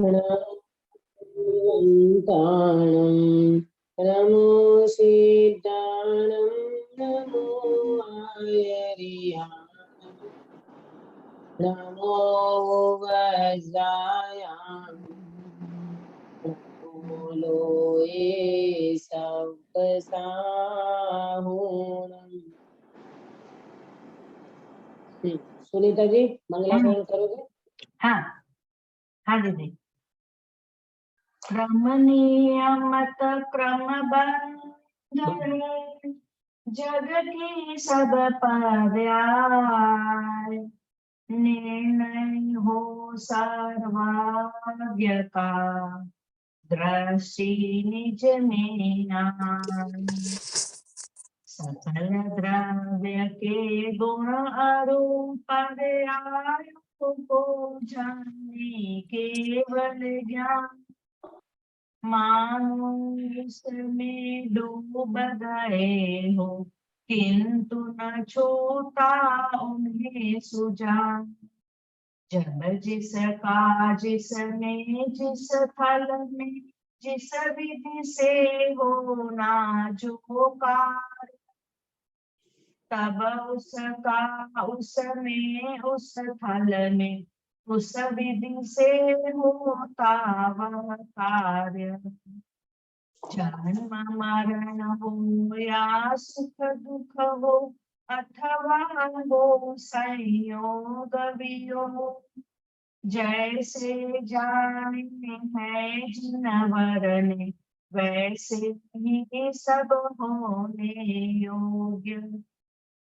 नमो सिद्धाणं नमो आयर्याणं नमो वज्रायां बोलो ये सब साहूणम्। सुनीता जी मंगलाचरण करोगे? हाँ हाँ दीदी। रमणीय मत क्रम बंधने जग की सब पर्याय, निर्णय हो सर्वज्ञ का दृष्टि निज में आए। सकल द्रव्य के गुण अरूप पर्याय को जाने केवल ज्ञान, मानो इसमें डूब गए हो किंतु न छूटा उन्हें सुजान। जब जिसका जिसमें जिस फल में जिस विधि से होना जो कार्य, तब उसका उसमें उस फल में उस विधि से होता वह कार्य। जन्म मरण हो या सुख दुख हो अथवा हो संयोग वियोग, जैसे जाने है जिनवर ने वैसे ही सब होने योग्य।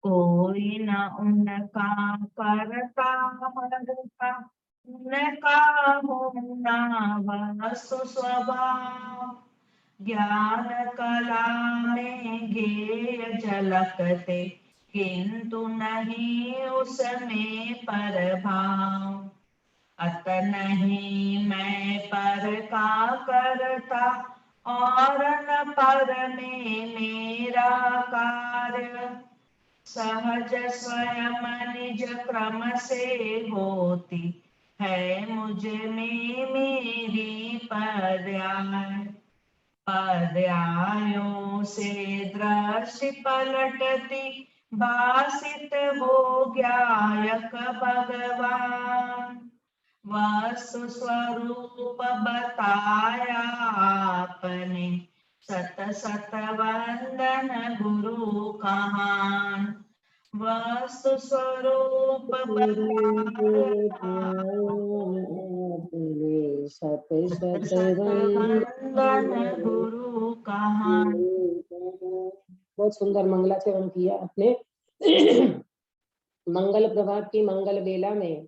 कोई न उनका करता हरता, उनका होना वस्तु स्वभाव। ज्ञान कला में गेय झलकते किंतु नहीं उसमें प्रभाव। अत नहीं मैं पर का करता और न पर में मेरा कार्य। सहज स्वयं निज क्रम से होती है मुझ में मेरी पर्याय। पर्यायों से दृष्टि पलटती भासित हो ज्ञायक भगवान। वस्तु स्वरूप बताया आपने सत सत वंदन गुरु कहान। वस्तु स्वरूप सत सत वंदन गुरु कहान। बहुत सुंदर मंगलाचरण किया आपने। मंगल प्रभात की मंगल बेला में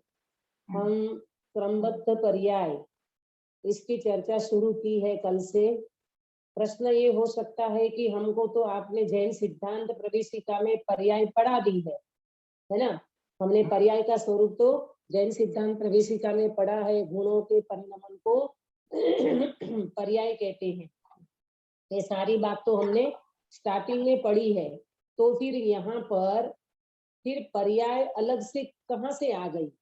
हम क्रमबद्ध पर्याय इसकी चर्चा शुरू की है कल से। प्रश्न ये हो सकता है कि हमको तो आपने जैन सिद्धांत प्रवेशिका में पर्याय पढ़ा दी है ना। हमने पर्याय का स्वरूप तो जैन सिद्धांत प्रवेशिका में पढ़ा है। गुणों के परिणमन को पर्याय कहते हैं। ये सारी बात तो हमने स्टार्टिंग में पढ़ी है। तो फिर यहाँ पर फिर पर्याय अलग से कहाँ से आ गई,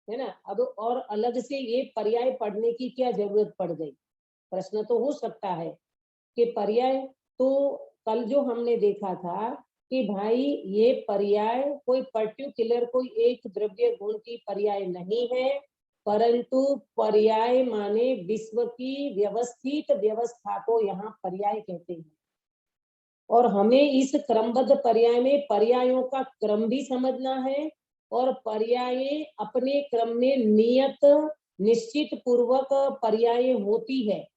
है ना। अब और अलग से ये पर्याय पढ़ने की क्या जरूरत पड़ गई, प्रश्न तो हो सकता है कि पर्याय तो कल जो हमने देखा था कि भाई ये पर्याय कोई पर्टिकुलर कोई एक द्रव्य गुण की पर्याय नहीं है, परंतु पर्याय माने विश्व की व्यवस्थित व्यवस्था को यहाँ पर्याय कहते हैं। और हमें इस क्रमबद्ध पर्याय में पर्यायों का क्रम भी समझना है और पर्याय अपने क्रम में नियत निश्चित पूर्वक पर्याय होती है।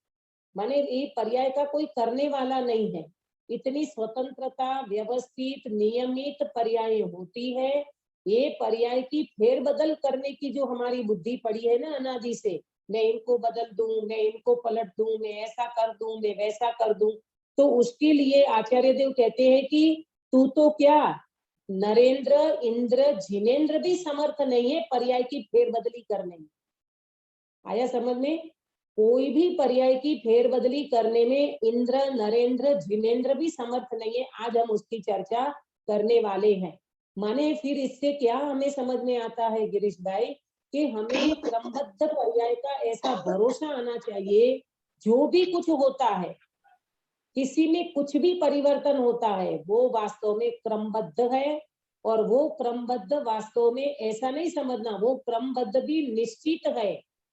माने ये पर्याय का कोई करने वाला नहीं है, इतनी स्वतंत्रता व्यवस्थित नियमित पर्याय होती है। ये पर्याय की फेरबदल करने की जो हमारी बुद्धि पड़ी है ना अनादि से, मैं इनको बदल दूं, मैं इनको पलट दूं, मैं ऐसा कर दूं, मैं वैसा कर दूं, तो उसके लिए आचार्य देव कहते हैं कि तू तो क्या नरेंद्र इंद्र जिनेन्द्र भी समर्थ नहीं है पर्याय की फेरबदली करने में। आया समझ में? कोई भी पर्याय की फेरबदली करने में इंद्र नरेंद्र जिनेन्द्र भी समर्थ नहीं है। आज हम उसकी चर्चा करने वाले हैं। माने फिर इससे क्या हमें समझ में आता है गिरीश भाई कि हमें क्रमबद्ध पर्याय का ऐसा भरोसा आना चाहिए, जो भी कुछ होता है, किसी में कुछ भी परिवर्तन होता है, वो वास्तव में क्रमबद्ध है। और वो क्रमबद्ध वास्तव में ऐसा नहीं समझना, वो क्रमबद्ध भी निश्चित है,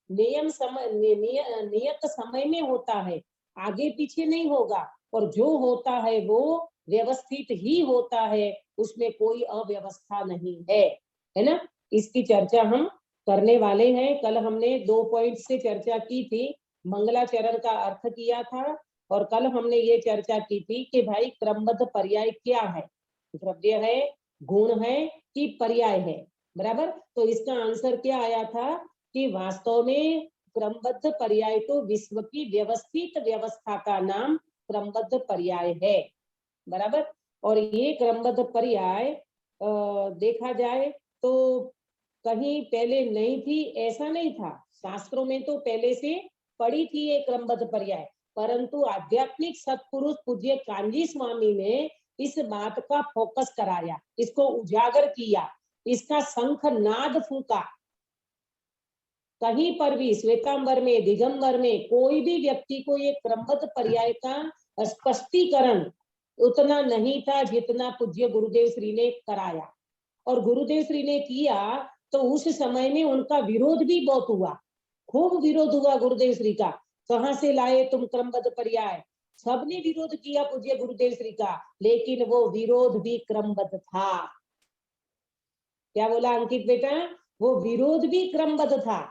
नियम समय नियत समय में होता है, आगे पीछे नहीं होगा। और जो होता है वो व्यवस्थित ही होता है, उसमें कोई अव्यवस्था नहीं है ना। इसकी चर्चा हम करने वाले हैं। कल हमने 2 पॉइंट से चर्चा की थी, मंगलाचरण का अर्थ किया था, और कल हमने ये चर्चा की थी कि भाई क्रमबद्ध पर्याय क्या है, द्रव्य है, गुण है कि पर्याय है, बराबर। तो इसका आंसर क्या आया था कि वास्तव में क्रमबद्ध पर्याय तो विश्व की व्यवस्थित व्यवस्था का नाम क्रमबद्ध पर्याय है, बराबर। और ये क्रमबद्ध पर्याय देखा जाए तो कहीं पहले नहीं थी, ऐसा नहीं था। शास्त्रों में तो पहले से पड़ी थी ये क्रमबद्ध पर्याय, परंतु आध्यात्मिक सत्पुरुष पूज्य कांजी स्वामी ने इस बात का फोकस कराया, इसको उजागर किया, इसका शंख नाद फूका। कहीं पर भी श्वेतांबर में, दिगंबर में कोई भी व्यक्ति को ये क्रमबद्ध पर्याय का स्पष्टीकरण उतना नहीं था जितना पूज्य गुरुदेव श्री ने कराया। और गुरुदेव श्री ने किया तो उस समय में उनका विरोध भी बहुत हुआ, खूब विरोध हुआ गुरुदेव श्री का। कहां से लाए तुम क्रमबद्ध पर्याय? सबने विरोध किया पूज्य गुरुदेव श्री का, लेकिन वो विरोध भी क्रमबद्ध था। क्या बोला अंकित बेटा? वो विरोध भी क्रमबद्ध था।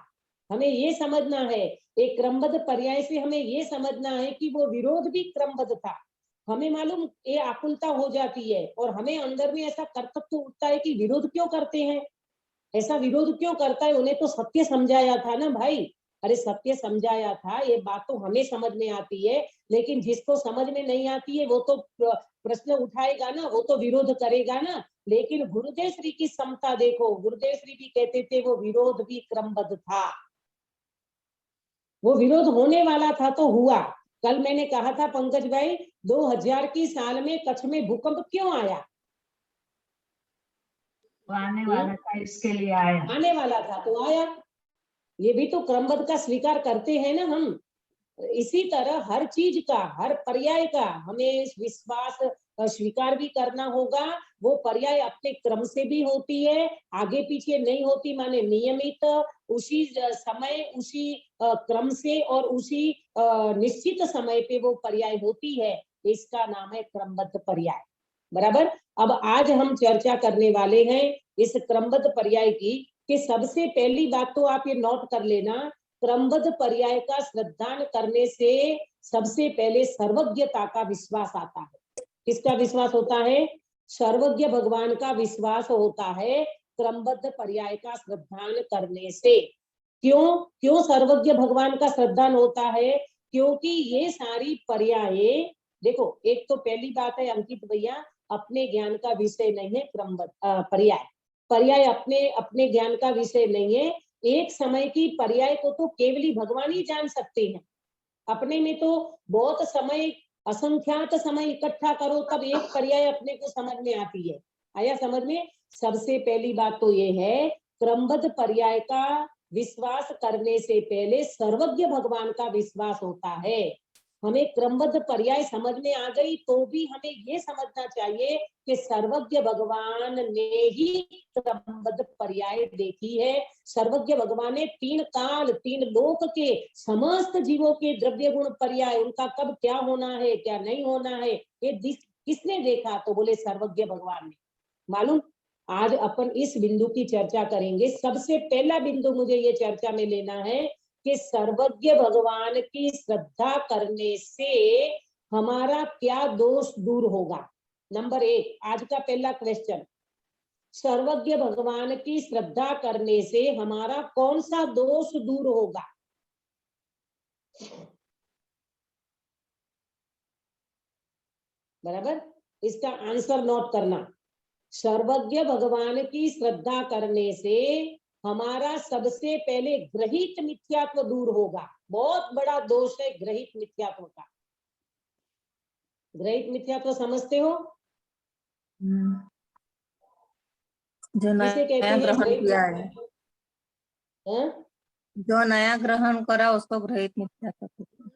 हमें ये समझना है, एक क्रमबद्ध पर्याय से हमें ये समझना है कि वो विरोध भी क्रमबद्ध था। हमें मालूम ये आकुलता हो जाती है और हमें अंदर में ऐसा कर्तव्य उठता है कि विरोध क्यों करते हैं, ऐसा विरोध क्यों करता है? उन्हें तो सत्य समझाया था ना भाई। अरे सत्य समझाया था, ये बात तो हमें समझ में आती है, लेकिन जिसको समझ में नहीं आती है वो तो प्रश्न उठाएगा ना, वो तो विरोध करेगा ना। लेकिन गुरुदेव श्री की समता देखो, गुरुदेव श्री भी कहते थे वो विरोध भी क्रमबद्ध था। वो विरोध होने वाला था तो हुआ। कल मैंने कहा था पंकज भाई, 2000 की साल में कच्छ में भूकंप क्यों आया? आने वाला था, इसके लिए आया। आने वाला था तो आया। ये भी तो क्रमबद्ध का स्वीकार करते हैं ना हम। इसी तरह हर चीज का, हर पर्याय का हमें विश्वास स्वीकार भी करना होगा। वो पर्याय अपने क्रम से भी होती है, आगे पीछे नहीं होती, माने नियमित उसी समय, उसी क्रम से और उसी निश्चित समय पे वो पर्याय होती है। इसका नाम है क्रमबद्ध पर्याय, बराबर। अब आज हम चर्चा करने वाले हैं इस क्रमबद्ध पर्याय की, कि सबसे पहली बात तो आप ये नोट कर लेना, क्रमबद्ध पर्याय का श्रद्धान करने से सबसे पहले सर्वज्ञता का विश्वास आता है। किसका विश्वास होता है? सर्वज्ञ भगवान का विश्वास होता है क्रमबद्ध पर्याय का श्रद्धान करने से। क्यों क्यों सर्वज्ञ भगवान का श्रद्धान होता है? क्योंकि ये सारी पर्याय, देखो एक तो पहली बात है अंकित भैया, अपने ज्ञान का विषय नहीं है क्रमबद्ध पर्याय। पर्याय अपने अपने ज्ञान का विषय नहीं है। एक समय की पर्याय को तो केवली भगवान ही जान सकते हैं। अपने में तो बहुत समय, असंख्यात समय इकट्ठा करो तब एक पर्याय अपने को समझ में आती है। आया समझ में? सबसे पहली बात तो ये है, क्रमबद्ध पर्याय का विश्वास करने से पहले सर्वज्ञ भगवान का विश्वास होता है। हमें क्रमबद्ध पर्याय समझ में आ गई तो भी हमें ये समझना चाहिए कि सर्वज्ञ भगवान ने ही क्रमबद्ध पर्याय देखी है। सर्वज्ञ भगवान ने 3 काल 3 लोक के समस्त जीवों के द्रव्य गुण पर्याय, उनका कब क्या होना है क्या नहीं होना है, ये किसने देखा? तो बोले सर्वज्ञ भगवान ने। मालूम, आज अपन इस बिंदु की चर्चा करेंगे। सबसे पहला बिंदु मुझे ये चर्चा में लेना है कि सर्वज्ञ भगवान की श्रद्धा करने से हमारा क्या दोष दूर होगा। नंबर 1, आज का पहला क्वेश्चन, सर्वज्ञ भगवान की श्रद्धा करने से हमारा कौन सा दोष दूर होगा? बराबर, इसका आंसर नोट करना। सर्वज्ञ भगवान की श्रद्धा करने से हमारा सबसे पहले ग्रहित मिथ्यात्व दूर होगा। बहुत बड़ा दोष है ग्रहित मिथ्यात्व का। ग्रहित मिथ्यात्व समझते हो? जो किसे कहते नया हैं ग्रहण ग्रहित किया है। मिथ्यात्व? हाँ? जो नया ग्रहण करा उसको ग्रहित मिथ्या कहते हैं।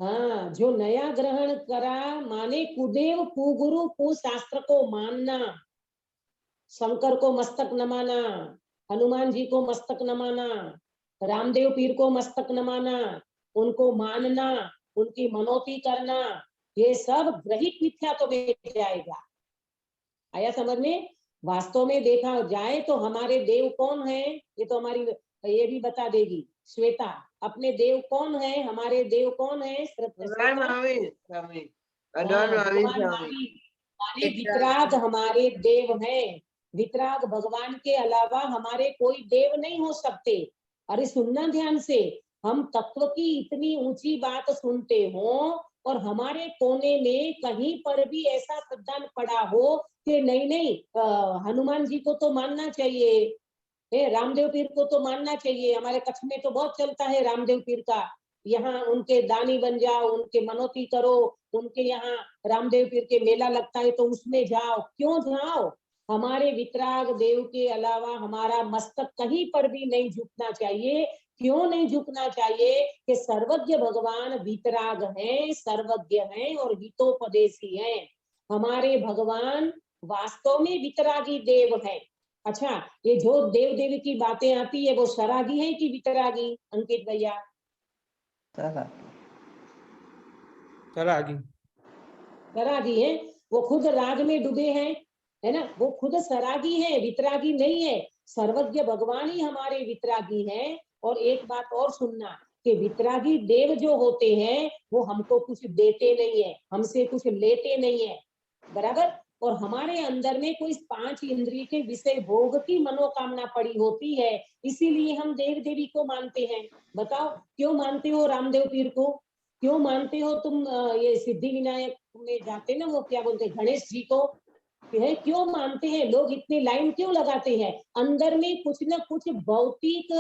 हाँ, जो नया ग्रहण करा माने कुदेव कुगुरु कुशास्त्र को मानना, शंकर को मस्तक नमाना, हनुमान जी को मस्तक नमाना, रामदेव पीर को मस्तक नमाना, उनको मानना, उनकी मनोती करना, ये सब ग्रहित मिथ्या तो में जाएगा। आया समझ में? वास्तव में देखा जाए तो हमारे देव कौन है, ये तो हमारी ये भी बता देगी श्वेता। अपने देव कौन है, हमारे देव कौन है? भगवान महावीर स्वामी, हाँ, भगवान महावीर भगवान स्वामी। महावीर माने वितराग हमारे देव हैं। वितराग भगवान के अलावा हमारे कोई देव नहीं हो सकते। अरे सुनना ध्यान से, हम तत्व की इतनी ऊंची बात सुनते हो और हमारे कोने में कहीं पर भी ऐसा सिद्धांत पड़ा हो कि नहीं हनुमान जी को तो मानना चाहिए, रामदेव पीर को तो मानना चाहिए। हमारे कच्छ में तो बहुत चलता है रामदेव पीर का, यहाँ उनके दानी बन जाओ, उनके मनोती करो, उनके यहाँ रामदेव पीर के मेला लगता है तो उसमें जाओ। क्यों जाओ? हमारे वितराग देव के अलावा हमारा मस्तक कहीं पर भी नहीं झुकना चाहिए। क्यों नहीं झुकना चाहिए? कि सर्वज्ञ भगवान वितराग हैं, सर्वज्ञ हैं और हितोपदेशी हैं। हमारे भगवान वास्तव में वितरागी देव हैं। अच्छा, ये जो देव देवी की बातें आती है वो सरागी है कि वितरागी? अंकित भैया सरागी है। वो खुद राग में डूबे हैं, है ना, वो खुद सरागी है, वितरागी नहीं है। सर्वज्ञ भगवान ही हमारे वितरागी हैं। और एक बात और सुनना कि वितरागी देव जो होते हैं वो हमको कुछ देते नहीं है, हमसे कुछ लेते नहीं है, बराबर। और हमारे अंदर में कोई 5 इंद्रिय के विषय भोग की मनोकामना पड़ी होती है, इसीलिए हम देव देवी को मानते हैं। बताओ क्यों मानते हो रामदेव पीर को? क्यों मानते हो तुम ये सिद्धि विनायक में जाते ना, वो क्या बोलते हैं, गणेश जी को? है क्यों मानते हैं लोग? इतनी लाइन क्यों लगाते हैं? अंदर में कुछ ना कुछ भौतिक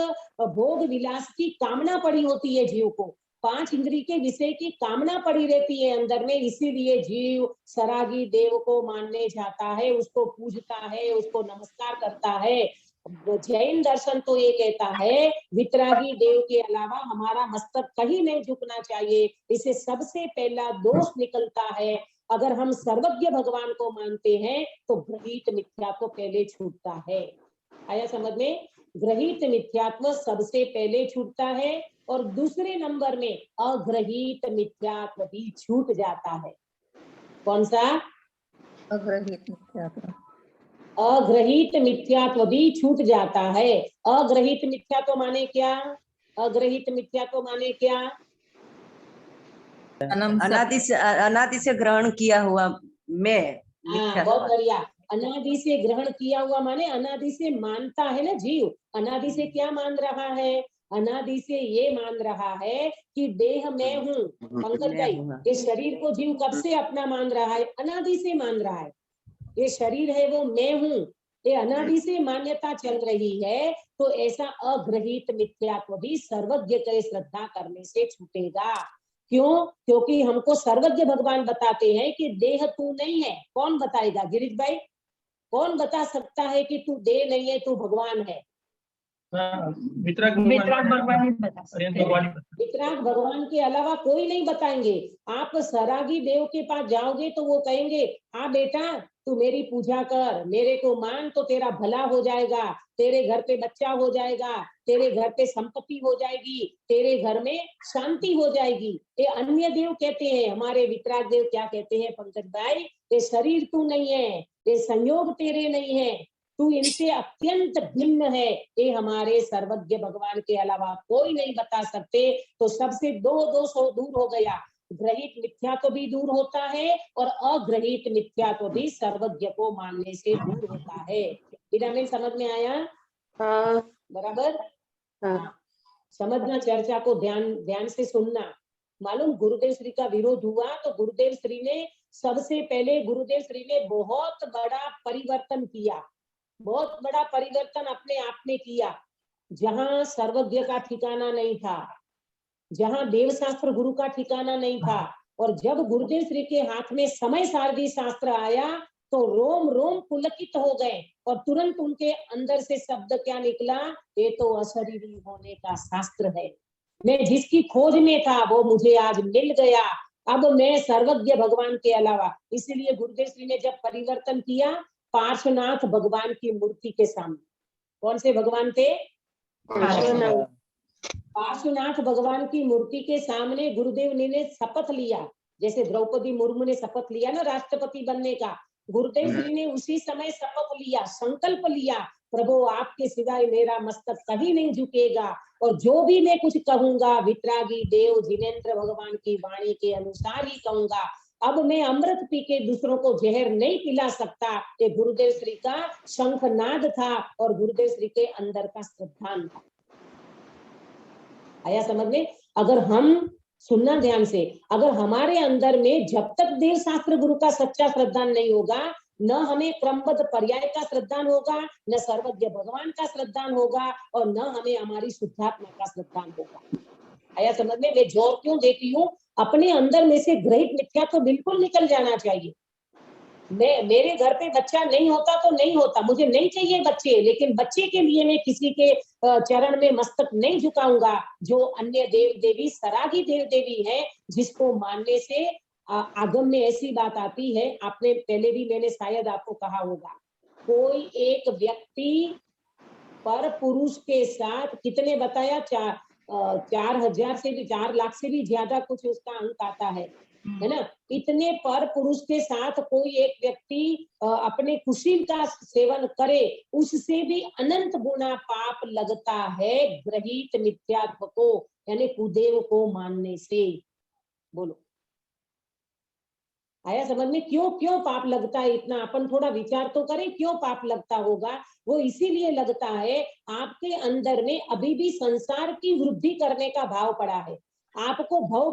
भोग विलास की कामना पड़ी होती है जीव को, 5 इंद्रिय के विषय की कामना पड़ी रहती है अंदर में, इसीलिए जीव सरागी देव को मानने जाता है, उसको पूजता है, उसको नमस्कार करता है। जैन दर्शन तो ये कहता है वितरागी देव के अलावा हमारा मस्तक कहीं नहीं झुकना चाहिए। इसे सबसे पहला दोष निकलता है। अगर हम सर्वज्ञ भगवान को मानते हैं तो ग्रहित मिथ्यात्व पहले छूटता है। आया समझ में? ग्रहित मिथ्यात्व सबसे पहले छूटता है और दूसरे नंबर में अग्रहित मिथ्यात्व भी छूट जाता है। कौन सा? अग्रहित मिथ्यात्व। अग्रहित मिथ्यात्व भी छूट जाता है। अग्रहित मिथ्यात्व माने क्या? अग्रहित मिथ्यात्व माने क्या? अनादि से ग्रहण किया हुआ मैं। बहुत बढ़िया। अनादि से ग्रहण किया हुआ माने अनादि से मानता है ना जीव। अनादि से क्या मान रहा है? अनादि से ये मान रहा है कि देह मैं हूँ। पंकज भाई, ये शरीर को जीव कब से अपना मान रहा है? अनादि से मान रहा है। ये शरीर है वो मैं हूँ, ये अनादि से मान्यता चल रही है। तो ऐसा अग्रहित मिथ्यात्व भी सर्वज्ञ के श्रद्धा करने से छूटेगा। क्यों? क्योंकि हमको सर्वज्ञ भगवान बताते हैं कि देह तू नहीं है। कौन बताएगा गिरीश भाई? कौन बता सकता है कि तू देह नहीं है, तू भगवान है? वितराग भगवान ही बता सकते हैं। वितराग भगवान के अलावा कोई नहीं बताएंगे। आप सरागी देव के पास जाओगे तो वो कहेंगे हाँ बेटा तू मेरी पूजा कर, मेरे को मान तो तेरा भला हो जाएगा, तेरे घर पे बच्चा हो जाएगा, तेरे घर पे संपत्ति हो जाएगी, तेरे घर में शांति हो जाएगी। ये अन्य देव कहते हैं। हमारे वितराग देव क्या कहते हैं पंकज भाई? ये शरीर तू नहीं है, ये संयोग तेरे नहीं है, तू इनसे अत्यंत भिन्न है, ये हमारे सर्वज्ञ भगवान के अलावा कोई नहीं बता सकते। तो सबसे दो सौ दूर हो गया। ग्रहित मिथ्यात्व भी दूर होता है और अग्रहित मिथ्यात्व भी सर्वज्ञ को मानने से दूर होता है। बिना समझ में आया? हाँ बराबर। हाँ। समझना, चर्चा को ध्यान से सुनना। मालूम गुरुदेव श्री का विरोध हुआ तो गुरुदेव श्री ने सबसे पहले बहुत बड़ा परिवर्तन किया, बहुत बड़ा परिवर्तन अपने आप में किया। जहां सर्वज्ञ का ठिकाना नहीं था, जहां देव शास्त्र गुरु का ठिकाना नहीं था, और जब गुरुदेव श्री के हाथ में समय सारदी शास्त्र आया तो रोम रोम पुलकित हो गए और तुरंत उनके अंदर से शब्द क्या निकला, ये तो अशरीरी होने का शास्त्र है। मैं जिसकी खोज में था वो मुझे आज मिल गया, अब मैं सर्वज्ञ भगवान के अलावा। इसलिए गुरुदेव श्री ने जब परिवर्तन किया पार्श्वनाथ भगवान की मूर्ति के सामने, कौन से भगवान थे? पार्श्वनाथ भगवान की मूर्ति के सामने गुरुदेव ने शपथ लिया, जैसे द्रौपदी मुर्मू ने शपथ लिया ना राष्ट्रपति बनने का, गुरुदेव श्री ने उसी समय शपथ लिया, संकल्प लिया, प्रभु आपके सिवाय मेरा मस्तक कभी नहीं झुकेगा और जो भी मैं कुछ कहूंगा वितरागी देव जिनेन्द्र भगवान की वाणी के अनुसार ही कहूंगा। अब मैं अमृत पी के दूसरों को जहर नहीं पिला सकता। ये गुरुदेव श्री का शंखनाद था और गुरुदेव श्री के अंदर का श्रद्धान था। आया समझ में? अगर हम सुनना ध्यान से, अगर हमारे अंदर में जब तक देव शास्त्र गुरु का सच्चा श्रद्धान नहीं होगा, न हमें क्रमबद्ध पर्याय का श्रद्धान होगा, न सर्वज्ञ भगवान का श्रद्धान होगा और न हमें हमारी शुद्धात्मा का श्रद्धान होगा। आया समझ में? मैं जोर क्यों देती हूँ? अपने अंदर में से ग्रहित मिथ्या तो बिल्कुल निकल जाना चाहिए। मेरे घर पे बच्चा नहीं होता तो नहीं होता, मुझे नहीं चाहिए बच्चे, लेकिन बच्चे के लिए मैं किसी के चरण में मस्तक नहीं झुकाऊंगा। जो अन्य देव देवी सरागी देव देवी है, जिसको मानने से आगम में ऐसी बात आती है, आपने पहले भी मैंने शायद आपको कहा होगा, कोई एक व्यक्ति पर पुरुष के साथ कितने बताया, 4,000 से भी 4 लाख से भी ज्यादा कुछ उसका अंक आता है ना। इतने पर पुरुष के साथ कोई एक व्यक्ति अपने कुशील का सेवन करे, उससे भी अनंत गुना पाप लगता है ग्रहित मिथ्यात्व को, यानी कुदेव को मानने से। बोलो, आया समझ में? क्यों पाप लगता है इतना? अपन थोड़ा विचार तो करें, क्यों पाप लगता होगा? वो इसीलिए लगता है, आपके अंदर में अभी भी संसार की वृद्धि करने का भाव पड़ा है। आपको भव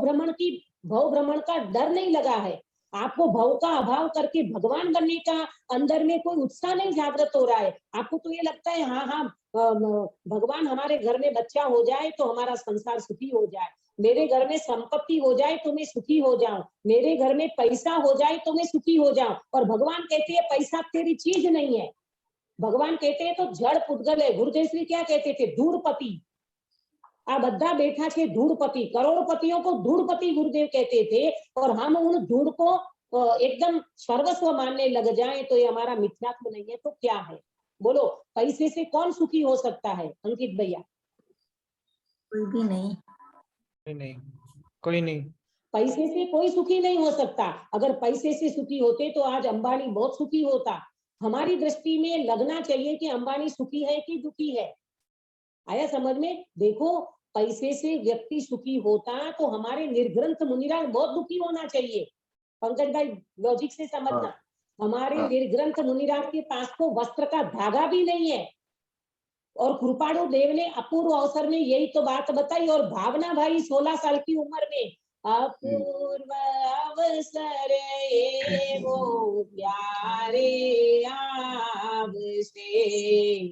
भ्रमण का डर नहीं लगा है, आपको भव का अभाव करके भगवान बनने का अंदर में कोई उत्साह नहीं जागृत हो रहा है। आपको तो ये लगता है हाँ भगवान हमारे घर में बच्चा हो जाए तो हमारा संसार सुखी हो जाए, मेरे घर में संपत्ति हो जाए तो मैं सुखी हो जाऊं, मेरे घर में पैसा हो जाए तो मैं सुखी हो जाऊं। और भगवान कहते हैं पैसा तेरी चीज नहीं है, भगवान कहते हैं तो जड़ पुद्गल है। गुरुदेव श्री क्या कहते थे? धूड़पति। आ बद्दा बैठा के धूड़पति, करोड़पतियों को धूड़पति गुरुदेव कहते थे। और हम उन धूड़ को एकदम सर्वस्व मानने लग जाए तो ये हमारा मिथ्यात्व नहीं है तो क्या है? बोलो, पैसे से कौन सुखी हो सकता है? अंकित भैया, कोई भी नहीं। कोई नहीं। पैसे से कोई सुखी नहीं हो सकता। अगर पैसे से सुखी होते तो आज अंबानी बहुत सुखी होता। हमारी दृष्टि में लगना चाहिए कि अंबानी सुखी है कि दुखी है। आया समझ में? देखो, पैसे से व्यक्ति सुखी होता तो हमारे निर्ग्रंथ मुनिराज बहुत दुखी होना चाहिए। पंकज भाई लॉजिक से समझना, हमारे निर्ग्रंथ मुनिराज के पास तो वस्त्र का धागा भी नहीं है और कृपाणु देव ने अपूर्व अवसर में यही तो बात बताई। और भावना भाई 16 साल की उम्र में अपूर्व अवसर ये वो प्यारे आवसे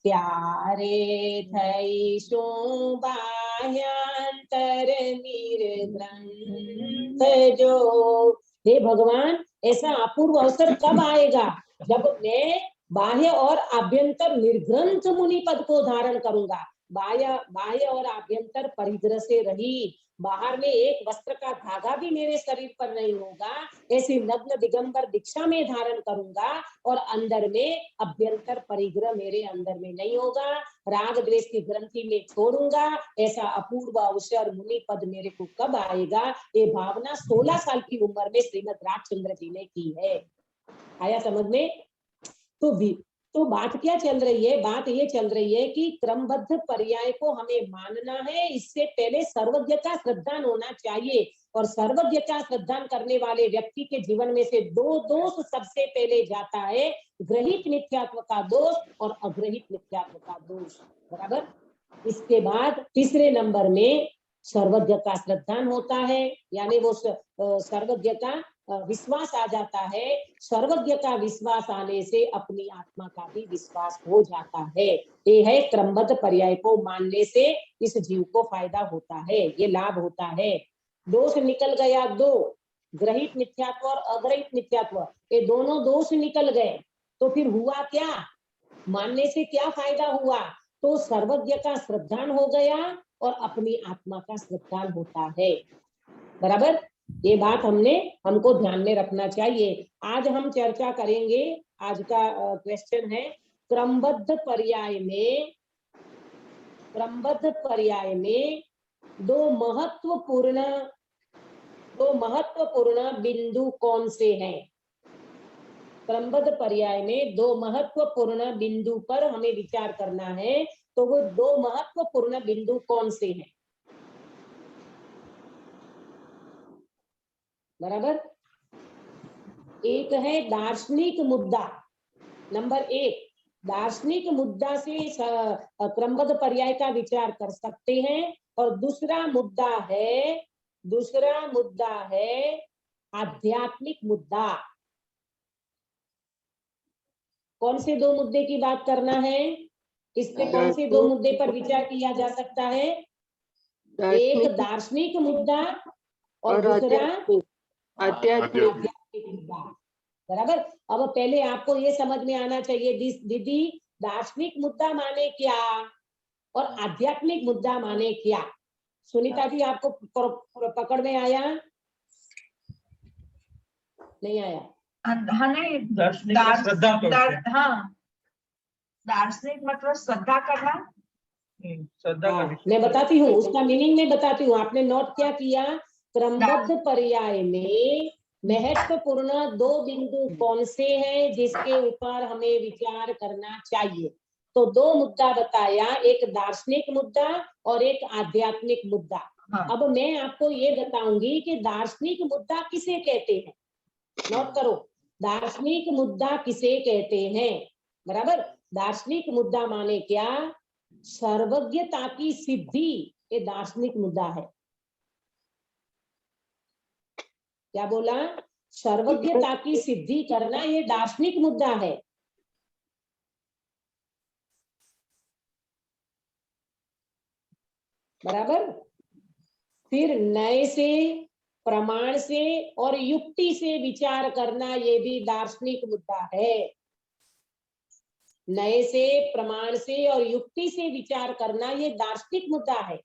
प्यारे थई शो बाह्यांतर निर्ग्रंथ जो। हे भगवान, ऐसा अपूर्व अवसर कब आएगा? जब मैं बाह्य और आभ्यंतर निर्ग्रंथ मुनि पद को धारण करूंगा। बाह्य और आभ्यंतर परिग्रह से रही, बाहर में एक वस्त्र का धागा भी मेरे शरीर पर नहीं होगा, ऐसी नग्न दिगंबर दीक्षा में धारण करूंगा और अंदर में अभ्यंतर परिग्रह मेरे अंदर में नहीं होगा, राग द्वेष की ग्रंथि में छोड़ूंगा। ऐसा अपूर्व अवसर मुनि पद मेरे को कब आएगा? ये भावना 16 साल की उम्र में श्रीमद राजचंद्र जी ने की है। आया समझ में? तो बात क्या चल रही है? बात ये चल रही है कि क्रमबद्ध पर्याय को हमें मानना है। इससे पहले सर्वज्ञ का श्रद्धान होना चाहिए और सर्वज्ञ का श्रद्धान करने वाले व्यक्ति के जीवन में से 2 दोष सबसे पहले जाता है, ग्रहित मिथ्यात्व का दोष और अग्रहित मिथ्यात्व का दोष। बराबर? इसके बाद तीसरे नंबर में सर्वज्ञ का श्रद्धान होता है, यानी वो सर्वज्ञ का विश्वास आ जाता है। सर्वज्ञ का विश्वास आने से अपनी आत्मा का भी विश्वास हो जाता है। ये है क्रमबद्ध पर्याय को मानने से इस जीव को फायदा होता है, ये लाभ होता है। दोष निकल गया 2, ग्रहित मिथ्यात्व और अग्रहित मिथ्यात्व, ये दोनों दोष निकल गए। तो फिर हुआ क्या, मानने से क्या फायदा हुआ, तो सर्वज्ञ का श्रद्धान हो गया और अपनी आत्मा का श्रद्धान होता है। बराबर, ये बात हमको ध्यान में रखना चाहिए। आज हम चर्चा करेंगे, आज का क्वेश्चन है क्रमबद्ध पर्याय में दो महत्वपूर्ण बिंदु कौन से हैं। क्रमबद्ध पर्याय में दो महत्वपूर्ण बिंदु पर हमें विचार करना है, तो वो दो महत्वपूर्ण बिंदु कौन से हैं। बराबर, एक है दार्शनिक मुद्दा, नंबर 1 दार्शनिक मुद्दा से क्रमबद्ध पर्याय का विचार कर सकते हैं, और दूसरा मुद्दा है आध्यात्मिक मुद्दा। कौन से दो मुद्दे की बात करना है, इसमें कौन से दो मुद्दे पर विचार किया जा सकता है, एक दार्शनिक मुद्दा और दूसरा आध्यात्मिक मुद्दा। बराबर, अब पहले आपको ये समझ में आना चाहिए दीदी, दार्शनिक मुद्दा माने क्या और आध्यात्मिक मुद्दा माने क्या। सुनीता जी, आपको पकड़ में आया, नहीं आया? हाँ, नहीं, दार्शनिक श्रद्धा हाँ, दार्शनिक मतलब श्रद्धा करना। श्रद्धा का विषय। मैं बताती हूँ, उसका मीनिंग मैं बताती हूँ। आपने नोट क्या किया, क्रमबद्ध पर्याय में महत्वपूर्ण दो बिंदु कौन से हैं जिसके ऊपर हमें विचार करना चाहिए। तो दो मुद्दा बताया, एक दार्शनिक मुद्दा और एक आध्यात्मिक मुद्दा। हाँ। अब मैं आपको ये बताऊंगी कि दार्शनिक मुद्दा किसे कहते हैं। नोट करो, दार्शनिक मुद्दा किसे कहते हैं। बराबर, दार्शनिक मुद्दा माने क्या, सर्वज्ञता की सिद्धि, ये दार्शनिक मुद्दा है। क्या बोला, सर्वज्ञता की सिद्धि करना, ये दार्शनिक मुद्दा है। बराबर, फिर नए से, प्रमाण से और युक्ति से विचार करना, ये भी दार्शनिक मुद्दा है। नए से, प्रमाण से और युक्ति से विचार करना, ये दार्शनिक मुद्दा है।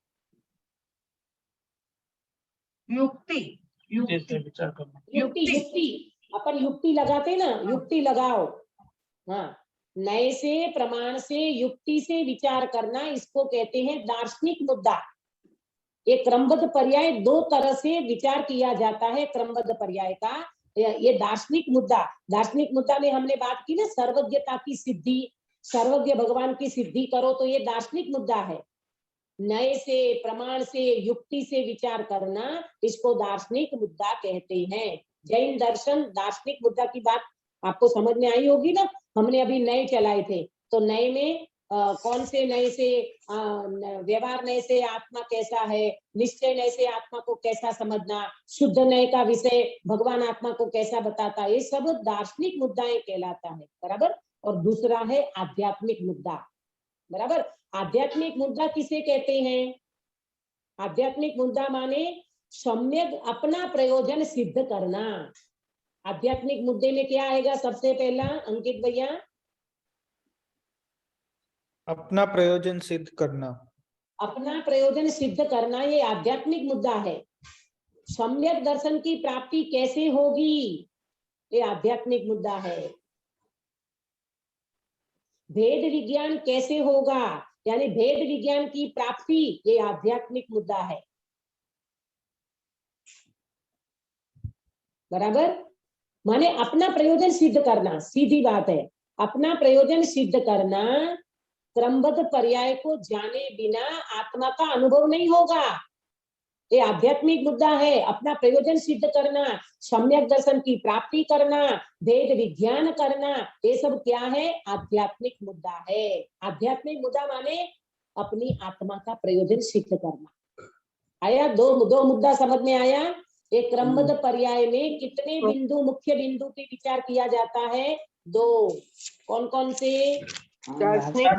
युक्ति से विचार करना, युक्ति अपन युक्ति लगाते ना, युक्ति लगाओ। हाँ, नए से, प्रमाण से, युक्ति से विचार करना, इसको कहते हैं दार्शनिक मुद्दा। ये क्रमबद्ध पर्याय दो तरह से विचार किया जाता है। क्रमबद्ध पर्याय का ये दार्शनिक मुद्दा में हमने बात की ना, सर्वज्ञता की सिद्धि, सर्वज्ञ भगवान की सिद्धि करो, तो ये दार्शनिक मुद्दा है। नए से, प्रमाण से, युक्ति से विचार करना, इसको दार्शनिक मुद्दा कहते हैं। जैन दर्शन दार्शनिक मुद्दा की बात आपको समझ में आई होगी ना। हमने अभी नए चलाए थे, तो नए में कौन से नए से, व्यवहार नए से आत्मा कैसा है, निश्चय नए से आत्मा को कैसा समझना, शुद्ध नए का विषय भगवान आत्मा को कैसा बताता है, ये सब दार्शनिक मुद्दाएं कहलाता है। बराबर, और दूसरा है आध्यात्मिक मुद्दा। बराबर, आध्यात्मिक मुद्दा किसे कहते हैं, आध्यात्मिक मुद्दा माने सम्यक अपना प्रयोजन सिद्ध करना। आध्यात्मिक मुद्दे में क्या आएगा सबसे पहला, अंकित भैया? अपना प्रयोजन सिद्ध करना। अपना प्रयोजन सिद्ध करना, ये आध्यात्मिक मुद्दा है। सम्यक दर्शन की प्राप्ति कैसे होगी, ये आध्यात्मिक मुद्दा है। भेद विज्ञान कैसे होगा, यानी भेद विज्ञान की प्राप्ति, ये आध्यात्मिक मुद्दा है। बराबर, माने अपना प्रयोजन सिद्ध करना, सीधी बात है। अपना प्रयोजन सिद्ध करना, क्रमबद्ध पर्याय को जाने बिना आत्मा का अनुभव नहीं होगा, ये आध्यात्मिक मुद्दा है। अपना प्रयोजन सिद्ध करना, सम्यक दर्शन की प्राप्ति करना, भेद विज्ञान करना, ये सब क्या है, आध्यात्मिक मुद्दा है। आध्यात्मिक मुद्दा माने अपनी आत्मा का प्रयोजन सिद्ध करना। आया, दो मुद्दा समझ में आया। एक क्रमबद्ध पर्याय में कितने बिंदु, मुख्य बिंदु पे विचार किया जाता है, दो। कौन कौन से, दार्शनिक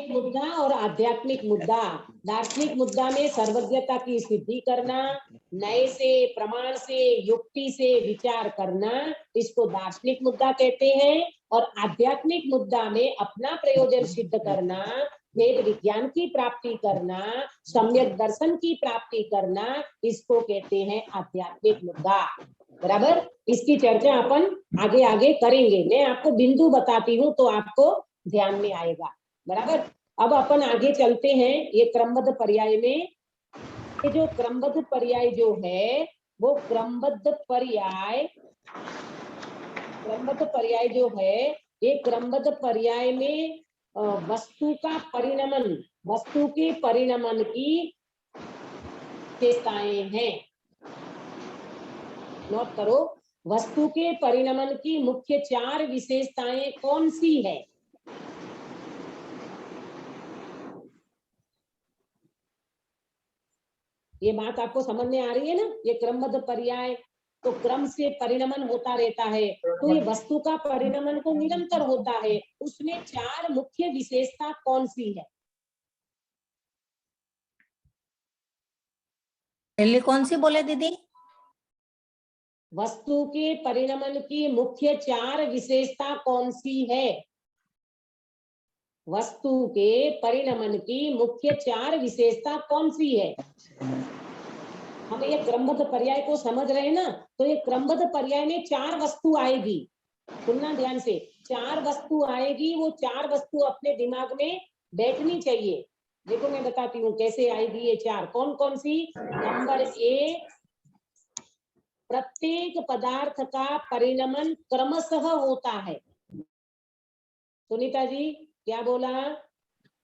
मुद्दा और आध्यात्मिक मुद्दा। दार्शनिक मुद्दा में सर्वज्ञता की सिद्धि करना, नए से प्रमाण से युक्ति से विचार करना, इसको दार्शनिक मुद्दा कहते हैं। और आध्यात्मिक मुद्दा में अपना प्रयोजन सिद्ध करना, वेद विज्ञान की प्राप्ति करना, सम्यक दर्शन की प्राप्ति करना, इसको कहते हैं आध्यात्मिक मुद्दा। बराबर। इसकी चर्चा अपन आगे आगे करेंगे। मैं आपको बिंदु बताती हूँ तो आपको ध्यान में आएगा। बराबर। अब अपन आगे चलते हैं। ये क्रमबद्ध पर्याय में, ये जो क्रमबद्ध पर्याय जो है वो क्रमबद्ध पर्याय जो है, ये क्रमबद्ध पर्याय में वस्तु का परिणमन, वस्तु के परिणमन की विशेषताएं हैं। नोट करो, वस्तु के परिणमन की मुख्य 4 विशेषताएं कौन सी है? ये बात आपको समझ में आ रही है ना? ये क्रमबद्ध पर्याय तो क्रम से परिणमन होता रहता है, तो ये वस्तु का परिणमन तो निरंतर होता है, उसमें 4 मुख्य विशेषता कौन सी है? पहले कौन सी बोले दीदी? वस्तु के परिणमन की मुख्य 4 विशेषता कौन सी है? वस्तु के परिणमन की मुख्य 4 विशेषता कौन सी है? हम ये क्रमबद्ध पर्याय को समझ रहे हैं ना, तो ये क्रमबद्ध पर्याय में 4 वस्तु आएगी। सुनना ध्यान से, 4 वस्तु आएगी। वो 4 वस्तु अपने दिमाग में बैठनी चाहिए। देखो मैं बताती हूँ कैसे आएगी ये 4। कौन कौन सी? नंबर 1, प्रत्येक पदार्थ का परिणमन क्रमशः होता है। सुनीता जी क्या बोला?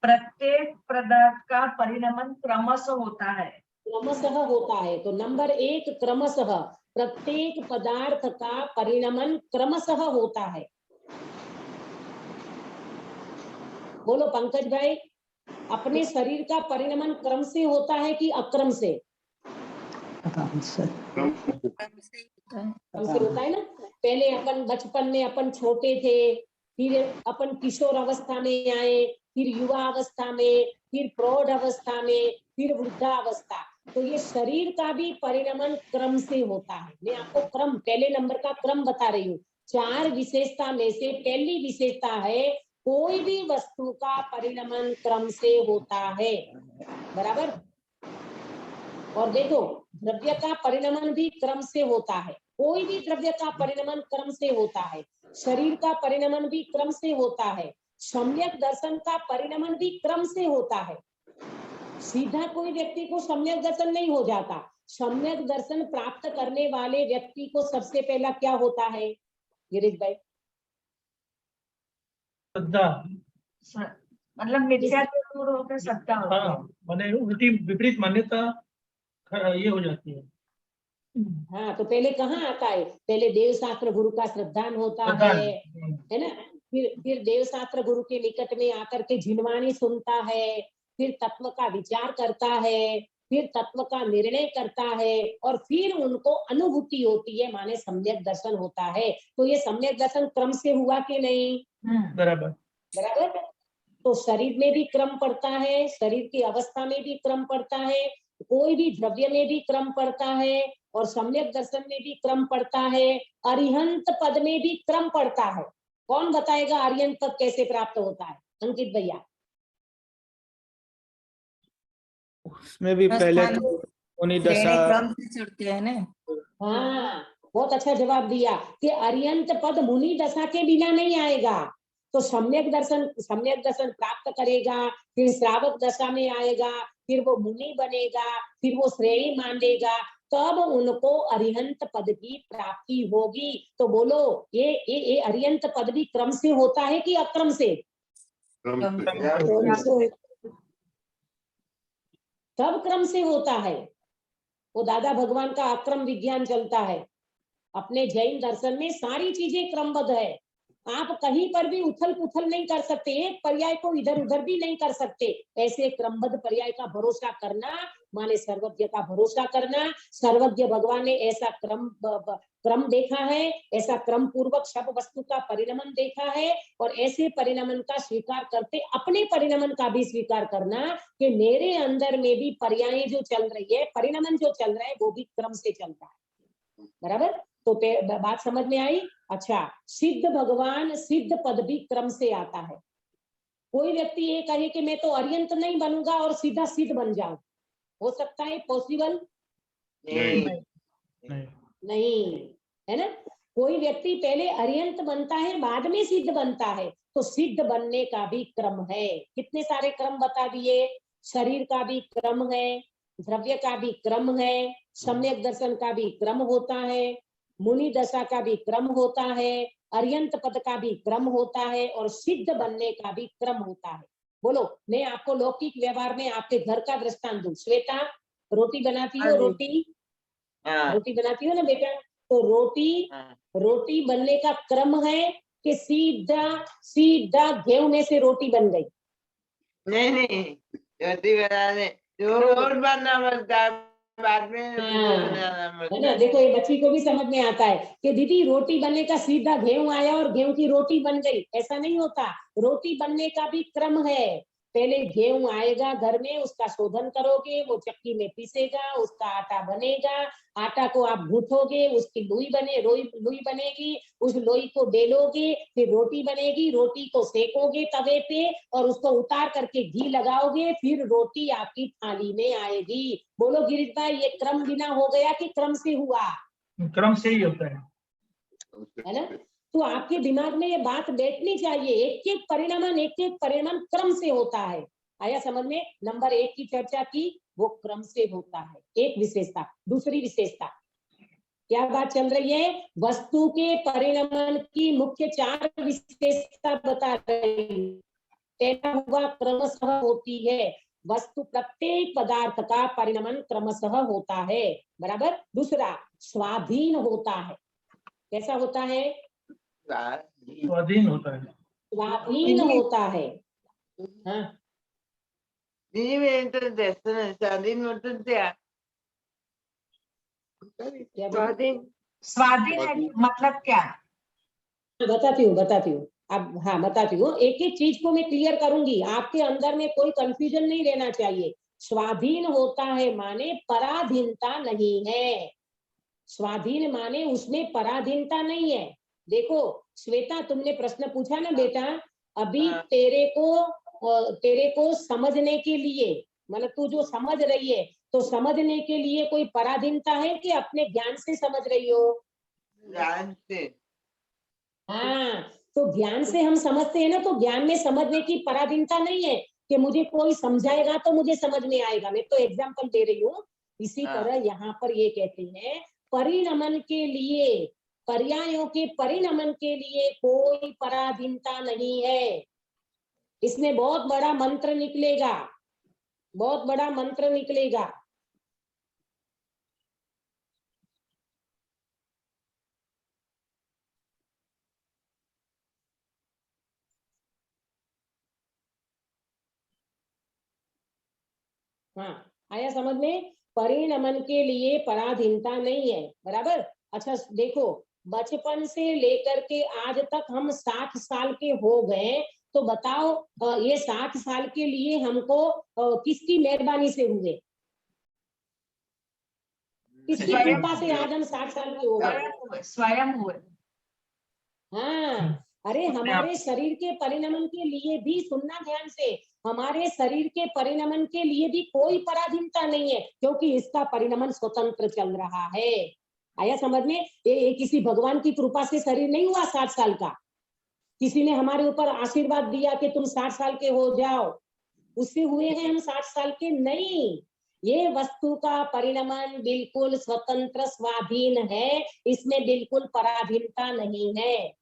प्रत्येक पदार्थ का परिणमन क्रमशः होता है। क्रमशः होता है। तो नंबर 1 क्रमशः, प्रत्येक पदार्थ का परिणमन क्रमशः होता है। बोलो पंकज भाई, अपने शरीर का परिणमन क्रम से होता है कि अक्रम से? क्रम से होता है ना। पहले अपन बचपन में अपन छोटे थे, फिर अपन किशोर अवस्था में आए, फिर युवा अवस्था में, फिर प्रौढ़ अवस्था में, फिर वृद्धावस्था। तो ये शरीर का भी परिणमन क्रम से होता है। मैं आपको क्रम, पहले नंबर का क्रम बता रही हूँ। 4 विशेषता में से पहली विशेषता है, कोई भी वस्तु का परिणमन क्रम से होता है। बराबर। और देखो, द्रव्य का परिणमन भी क्रम से होता है। कोई भी द्रव्य का परिणमन क्रम से होता है। शरीर का परिणमन भी क्रम से होता है। सम्यक दर्शन का परिणमन भी क्रम से होता है। सीधा कोई व्यक्ति को सम्यक दर्शन नहीं हो जाता। सम्यक दर्शन प्राप्त करने वाले व्यक्ति को सबसे पहला क्या होता है गिरीश भाई? श्रद्धा। मतलब मिथ्या दूर होकर श्रद्धा होती है। हाँ, माने उल्टी विपरीत मान्यता ये हो जाती है। हाँ, तो पहले कहाँ आता है? पहले देव शास्त्र गुरु का श्रद्धान होता है ना। फिर देव शास्त्र गुरु के निकट में आकर के झिनवाणी सुनता है, फिर तत्व का विचार करता है, फिर तत्व का निर्णय करता है, और फिर उनको अनुभूति होती है, माने सम्यक दर्शन होता है। तो ये सम्यक दर्शन क्रम से हुआ कि नहीं? बराबर। बराबर। तो शरीर में भी क्रम पड़ता है, शरीर की अवस्था में भी क्रम पड़ता है, कोई भी द्रव्य में भी क्रम पड़ता है, और सम्यक दर्शन में भी क्रम पड़ता है, अरिहंत पद में भी क्रम पड़ता है। कौन बताएगा अरिहंत पद कैसे प्राप्त होता है? अंकित भैया। उसमें भी पहले मुनि दशा क्रम से चढ़ते हैं ना। हाँ, बहुत अच्छा जवाब दिया कि अरिहंत पद मुनि दशा के बिना नहीं आएगा। तो सम्यक दर्शन प्राप्त करेगा, फिर श्रावक दशा में आएगा, फिर वो मुनि बनेगा, फिर वो श्रेणी मानेगा, तब उनको अरिहंत पद की प्राप्ति होगी। तो बोलो, ये अरिहंत पद भी क्रम से होता है कि अक्रम से? तब क्रम से होता है। वो दादा भगवान का अक्रम विज्ञान चलता है। अपने जैन दर्शन में सारी चीजें क्रमबद्ध है। आप कहीं पर भी उथल पुथल नहीं कर सकते, एक पर्याय को इधर उधर भी नहीं कर सकते। ऐसे क्रमबद्ध पर्याय का भरोसा करना माने सर्वज्ञ का भरोसा करना। सर्वज्ञ भगवान ने ऐसा क्रम देखा है, ऐसा क्रम पूर्वक सब वस्तु का परिणमन देखा है, और ऐसे परिणमन का स्वीकार करते अपने परिणमन का भी स्वीकार करना कि मेरे अंदर में भी पर्याय जो चल रही है, परिणमन जो चल रहा है वो भी क्रम से चलता है। बराबर, तो बात समझ में आई। अच्छा, सिद्ध भगवान सिद्ध पद भी क्रम से आता है। कोई व्यक्ति ये कहे कि मैं तो अर्यंत नहीं बनूंगा और सीधा सिद्ध बन जाऊं, हो सकता है पॉसिबल? नहीं, है ना। कोई व्यक्ति पहले अर्यंत बनता है, बाद में सिद्ध बनता है, तो सिद्ध बनने का भी क्रम है। कितने सारे क्रम बता दिए। शरीर का भी क्रम है, द्रव्य का भी क्रम है, सम्यक दर्शन का भी क्रम होता है, मुनि दशा का भी क्रम होता है, अर्यंत पद का भी क्रम होता है, और सिद्ध बनने का भी क्रम होता है। बोलो, मैं आपको लौकिक व्यवहार में आपके घर का दृष्टांत दूं। श्वेता, रोटी बनाती हो? रोटी रोटी बनाती हो ना बेटा? तो रोटी बनने का क्रम है कि सीधा सीधा गेहूं में से रोटी बन गई? नहीं, रोटी बनाने रोट बनना पड़ता है, बाद में है ना। देखो, ये बच्ची को भी समझ में आता है कि दीदी रोटी बनने का सीधा गेहूं आया और गेहूं की रोटी बन गई, ऐसा नहीं होता। रोटी बनने का भी क्रम है। पहले गेहूं आएगा घर में, उसका शोधन करोगे, वो चक्की में पीसेगा, उसका आटा बनेगा, आटा को आप गूंथोगे, उसकी लोई बनेगी, उस लोई को बेलोगे, फिर रोटी बनेगी, रोटी को सेकोगे तवे पे और उसको उतार करके घी लगाओगे, फिर रोटी आपकी थाली में आएगी। बोलो गिरीश भाई, ये क्रम बिना हो गया कि क्रम से हुआ? क्रम से ही होता है ना। तो आपके दिमाग में ये बात बैठनी चाहिए, एक एक परिणाम क्रम से होता है। आया समझ में? नंबर 1 की चर्चा की, वो क्रम से होता है, एक विशेषता। दूसरी विशेषता क्या बात चल रही है? वस्तु के परिणमन की मुख्य 4 विशेषता बता रही। पहला हुआ क्रमशः होती है, वस्तु प्रत्येक पदार्थ का परिणमन क्रमशः होता है। बराबर। दूसरा, स्वाधीन होता है। कैसा होता है? स्वाधीन होता है। स्वाधीन होता है। हाँ, स्वाधीन स्वाधीन है मतलब क्या? बताती हूँ। अब हाँ बताती हूँ, एक एक चीज को मैं क्लियर करूंगी, आपके अंदर में कोई कंफ्यूजन नहीं रहना चाहिए। स्वाधीन होता है माने पराधीनता नहीं है। स्वाधीन माने उसमें पराधीनता नहीं है। देखो श्वेता, तुमने प्रश्न पूछा ना बेटा, अभी तेरे को समझने के लिए, मतलब तू जो समझ रही है, तो समझने के लिए कोई पराधीनता है कि अपने ज्ञान से समझ रही हो? ज्ञान से। हाँ, तो ज्ञान से हम समझते हैं ना, तो ज्ञान में समझने की पराधीनता नहीं है कि मुझे कोई समझाएगा तो मुझे समझ में आएगा। मैं तो एग्जाम्पल दे रही हूँ। इसी तरह यहाँ पर ये कहते हैं, परिणमन के लिए, पर्यायों के परिणमन के लिए कोई पराधीनता नहीं है। इसमें बहुत बड़ा मंत्र निकलेगा, बहुत बड़ा मंत्र निकलेगा। हाँ, आया समझ में? परिणमन के लिए पराधीनता नहीं है। बराबर। अच्छा देखो, बचपन से लेकर के आज तक हम 60 साल के हो गए, तो बताओ ये 60 साल के लिए हमको किसकी मेहरबानी से हुए? किसकी कृपा से आज हम 60 साल के हो गए? स्वयं हुए। हाँ, अरे हमारे शरीर के परिणमन के लिए भी, सुनना ध्यान से, हमारे शरीर के परिणमन के लिए भी कोई पराधीनता नहीं है, क्योंकि इसका परिणमन स्वतंत्र चल रहा है। आया समझ में? ये किसी भगवान की कृपा से शरीर नहीं हुआ 60 साल का। किसी ने हमारे ऊपर आशीर्वाद दिया कि तुम 60 साल के हो जाओ, उससे हुए हैं हम 60 साल के? नहीं, ये वस्तु का परिणमन बिल्कुल स्वतंत्र स्वाधीन है, इसमें बिल्कुल पराधीनता नहीं है।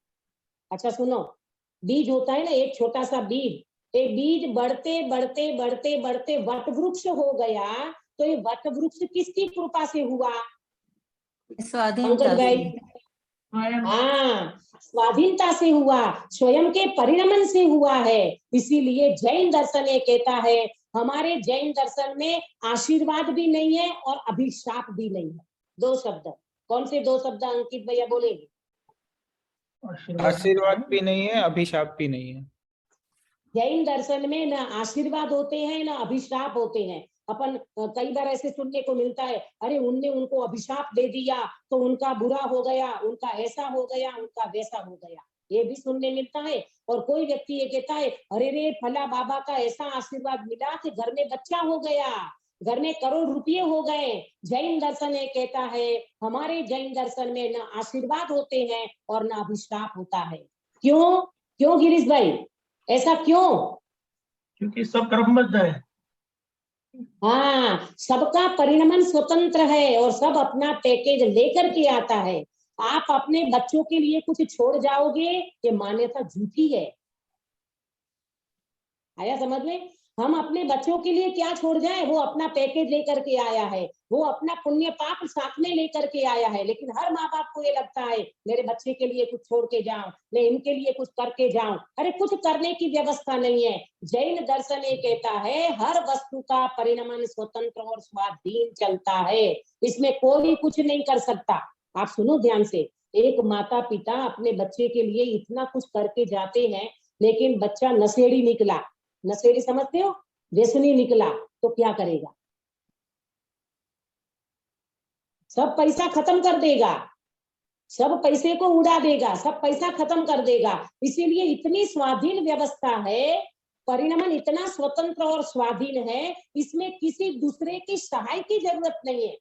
अच्छा सुनो, बीज होता है ना, एक छोटा सा बीज, एक बीज बढ़ते बढ़ते बढ़ते बढ़ते वट वृक्ष हो गया, तो ये वट वृक्ष किसकी कृपा से हुआ? स्वाधीनता पंकज भाई, स्वयं हाँ, स्वाधीनता से हुआ, स्वयं के परिणमन से हुआ है। इसीलिए जैन दर्शन ये कहता है, हमारे जैन दर्शन में आशीर्वाद भी नहीं है और अभिशाप भी नहीं है। दो शब्द, कौन से दो शब्द अंकित भैया बोलेंगे? आशीर्वाद भी नहीं है, अभिशाप भी नहीं है। जैन दर्शन में न आशीर्वाद होते हैं न अभिशाप होते हैं। अपन कई बार ऐसे सुनने को मिलता है, अरे उनने उनको अभिशाप दे दिया तो उनका बुरा हो गया, उनका ऐसा हो गया, उनका वैसा हो गया, ये भी सुनने मिलता है। और कोई व्यक्ति ये कहता है, अरे रे फला बाबा का ऐसा आशीर्वाद मिला कि घर में बच्चा हो गया, घर में करोड़ रुपये हो गए। जैन दर्शन ये कहता है, हमारे जैन दर्शन में न आशीर्वाद होते हैं और न अभिशाप होता है। क्यों क्यों गिरीश भाई, ऐसा क्यों? क्योंकि सब कर्मबद्ध है। हाँ, सबका परिणमन स्वतंत्र है और सब अपना पैकेज लेकर के आता है। आप अपने बच्चों के लिए कुछ छोड़ जाओगे, ये मान्यता झूठी है। आया समझ में? हम अपने बच्चों के लिए क्या छोड़ जाए, वो अपना पैकेज लेकर के आया है, वो अपना पुण्य पाप साथ में लेकर के आया है। लेकिन हर माँ बाप को ये लगता है, मेरे बच्चे के लिए कुछ छोड़ के जाऊं, मैं इनके लिए कुछ करके जाऊं। अरे कुछ करने की व्यवस्था नहीं है। जैन दर्शन ये कहता है, हर वस्तु का परिणमन स्वतंत्र और स्वाधीन चलता है, इसमें कोई कुछ नहीं कर सकता। आप सुनो ध्यान से, एक माता पिता अपने बच्चे के लिए इतना कुछ करके जाते हैं, लेकिन बच्चा नशेड़ी निकला, नशेड़ी समझते हो, व्यसनी निकला, तो क्या करेगा? सब पैसा खत्म कर देगा, सब पैसे को उड़ा देगा, सब पैसा खत्म कर देगा। इसीलिए इतनी स्वाधीन व्यवस्था है, परिणमन इतना स्वतंत्र और स्वाधीन है, इसमें किसी दूसरे की सहाय की जरूरत नहीं है,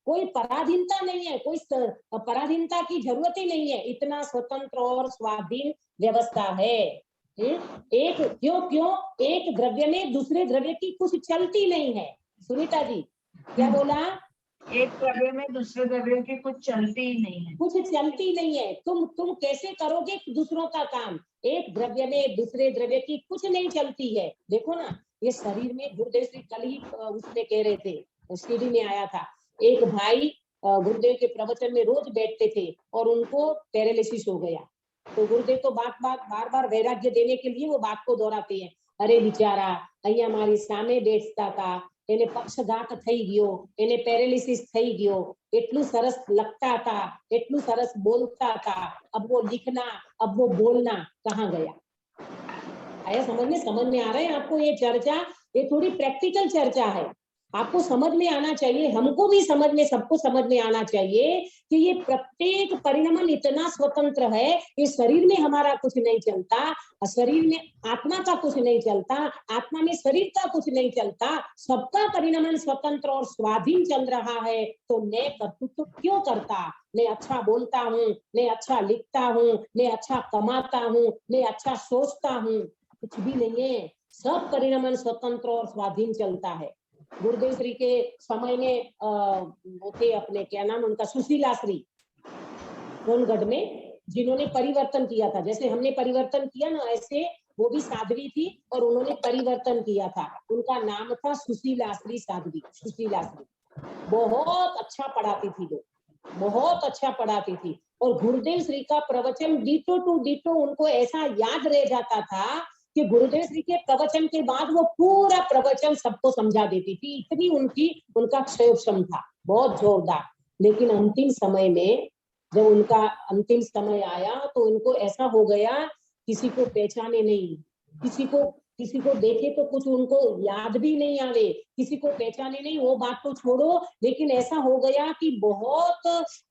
कोई पराधीनता नहीं है, कोई पराधीनता की जरूरत ही नहीं है। इतना स्वतंत्र और स्वाधीन व्यवस्था है। एक क्यों एक द्रव्य में दूसरे द्रव्य की कुछ चलती नहीं है। सुनीता जी क्या बोला? एक द्रव्य में दूसरे द्रव्य की कुछ चलती ही नहीं है, कुछ चलती नहीं है। तुम कैसे करोगे दूसरों का काम? एक द्रव्य में दूसरे द्रव्य की कुछ नहीं चलती है। देखो ना, ये शरीर में गुरुदेव श्री कल ही उसमें कह रहे थे, सीडी में आया था, एक भाई गुरुदेव के प्रवचन में रोज बैठते थे और उनको पैरालिसिस हो गया। तो गुरुदेव तो बार बार वैराग्य देने के लिए वो बात को दोहराते हैं, अरे बिचारा અહીંયા મારી સામે બેઠતા હતા, એને પક્ષઘાત થઈ ગયો, એને પેરાલિસિસ થઈ ગયો, એટલું સરસ લખતા હતા, એટલું સરસ બોલતા હતા, अब वो लिखना, अब वो बोलना कहाँ गया? आया समझ में आ रहा है आपको? ये चर्चा, ये थोड़ी प्रैक्टिकल चर्चा है, आपको समझ में आना चाहिए, हमको भी समझ में, सबको समझ में आना चाहिए कि ये प्रत्येक परिणमन इतना स्वतंत्र है, ये शरीर में हमारा कुछ नहीं चलता, शरीर में आत्मा का कुछ नहीं चलता, आत्मा में शरीर का कुछ नहीं चलता, सबका परिणमन स्वतंत्र और स्वाधीन चल रहा है। तो मैं कर्तृत्व क्यों करता? मैं अच्छा बोलता हूँ, मैं अच्छा लिखता हूँ, मैं अच्छा कमाता हूँ, मैं अच्छा सोचता हूँ, कुछ भी नहीं है। सब परिणमन स्वतंत्र और स्वाधीन चलता है। गुरुदेव श्री के समय में वो थे अपने, क्या नाम उनका, सुशीला श्री सोनगढ़ में, जिन्होंने परिवर्तन किया था। जैसे हमने परिवर्तन किया ना, ऐसे वो भी साध्वी थी और उन्होंने परिवर्तन किया था। उनका नाम था सुशीला श्री साध्वी, सुशीला श्री। बहुत अच्छा पढ़ाती थी वो, बहुत अच्छा पढ़ाती थी। और गुरुदेव श्री का प्रवचन डिटो टू डिटो उनको ऐसा याद रह जाता था कि गुरुदेव श्री के प्रवचन के बाद वो पूरा प्रवचन सबको समझा देती थी, इतनी उनका क्षयोपशम था, बहुत जोरदार। लेकिन अंतिम समय में, जब उनका अंतिम समय आया, तो उनको ऐसा हो गया, किसी को पहचाने नहीं, किसी को देखे तो कुछ उनको याद भी नहीं आवे, किसी को पहचाने नहीं, वो बात तो छोड़ो। लेकिन ऐसा हो गया कि बहुत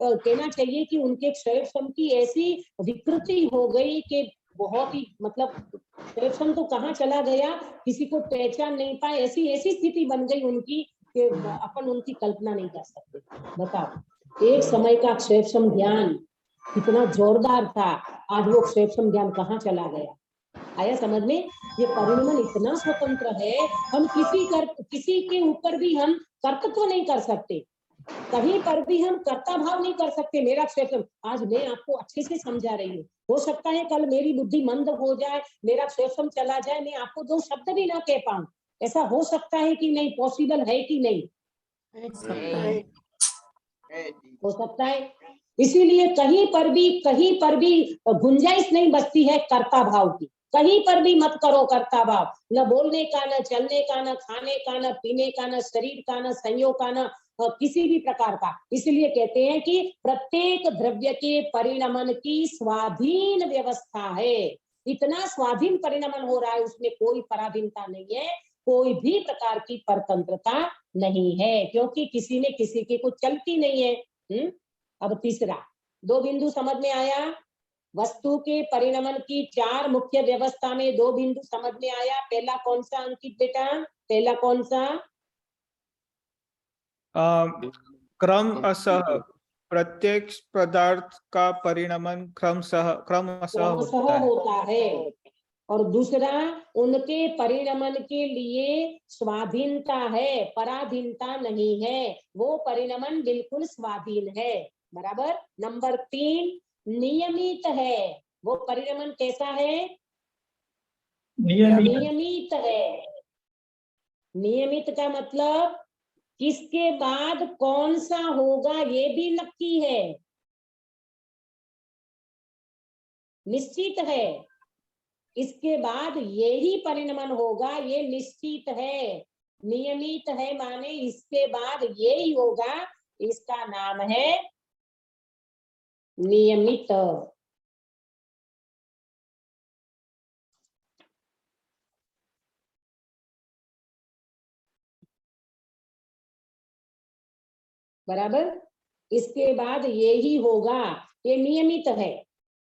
कहना चाहिए कि उनके क्षयोपशम की ऐसी विकृति हो गई कि बहुत ही, मतलब क्षयोपशम तो कहाँ चला गया, किसी को पहचान नहीं पाए, ऐसी स्थिति बन गई उनकी कि अपन उनकी कल्पना नहीं कर सकते। बताओ, एक समय का क्षयोपशम ज्ञान कितना जोरदार था, आज वो क्षयोपशम ज्ञान कहाँ चला गया? आया समझ में? ये परिणमन इतना स्वतंत्र है, हम किसी के ऊपर भी हम कर्तृत्व नहीं कर सकते, कहीं पर भी हम कर्ता भाव नहीं कर सकते। मेरा क्षेत्र, आज मैं आपको अच्छे से समझा रही हूँ, हो सकता है कल मेरी बुद्धि मंद हो जाए, मेरा क्षेत्र चला जाए, मैं आपको दो शब्द भी ना कह पाऊं, ऐसा हो सकता है कि नहीं? पॉसिबल है कि नहीं? हो सकता है। इसीलिए कहीं पर भी गुंजाइश नहीं बचती है कर्ता भाव की। कहीं पर भी मत करो कर्ता भाव, न बोलने का, न चलने का, न खाने का, न पीने का, न शरीर का, न संयोग का, न किसी भी प्रकार का। इसलिए कहते हैं कि प्रत्येक द्रव्य के परिणमन की स्वाधीन व्यवस्था है। इतना स्वाधीन परिणमन हो रहा है, उसमें कोई पराधीनता नहीं है, कोई भी प्रकार की परतंत्रता नहीं है, क्योंकि किसी ने किसी की कुछ चलती नहीं है। अब तीसरा, 2 बिंदु समझ में आया। वस्तु के परिणमन की 4 मुख्य व्यवस्था में 2 बिंदु समझ में आया। पहला कौन सा अंकित बेटा, पहला कौन सा? क्रमशः प्रत्येक पदार्थ का परिणमन क्रमशः होता है। और दूसरा, उनके परिणमन के लिए स्वाधीनता है, पराधीनता नहीं है, वो परिणमन बिल्कुल स्वाधीन है। बराबर। नंबर 3, नियमित है। वो परिणमन कैसा है? नियमित है। नियमित का मतलब किसके बाद कौन सा होगा ये भी नक्की है, निश्चित है। इसके बाद यही परिणमन होगा, ये निश्चित है। नियमित है माने इसके बाद यही होगा, इसका नाम है नियमित। बराबर। इसके बाद यही होगा, ये नियमित है।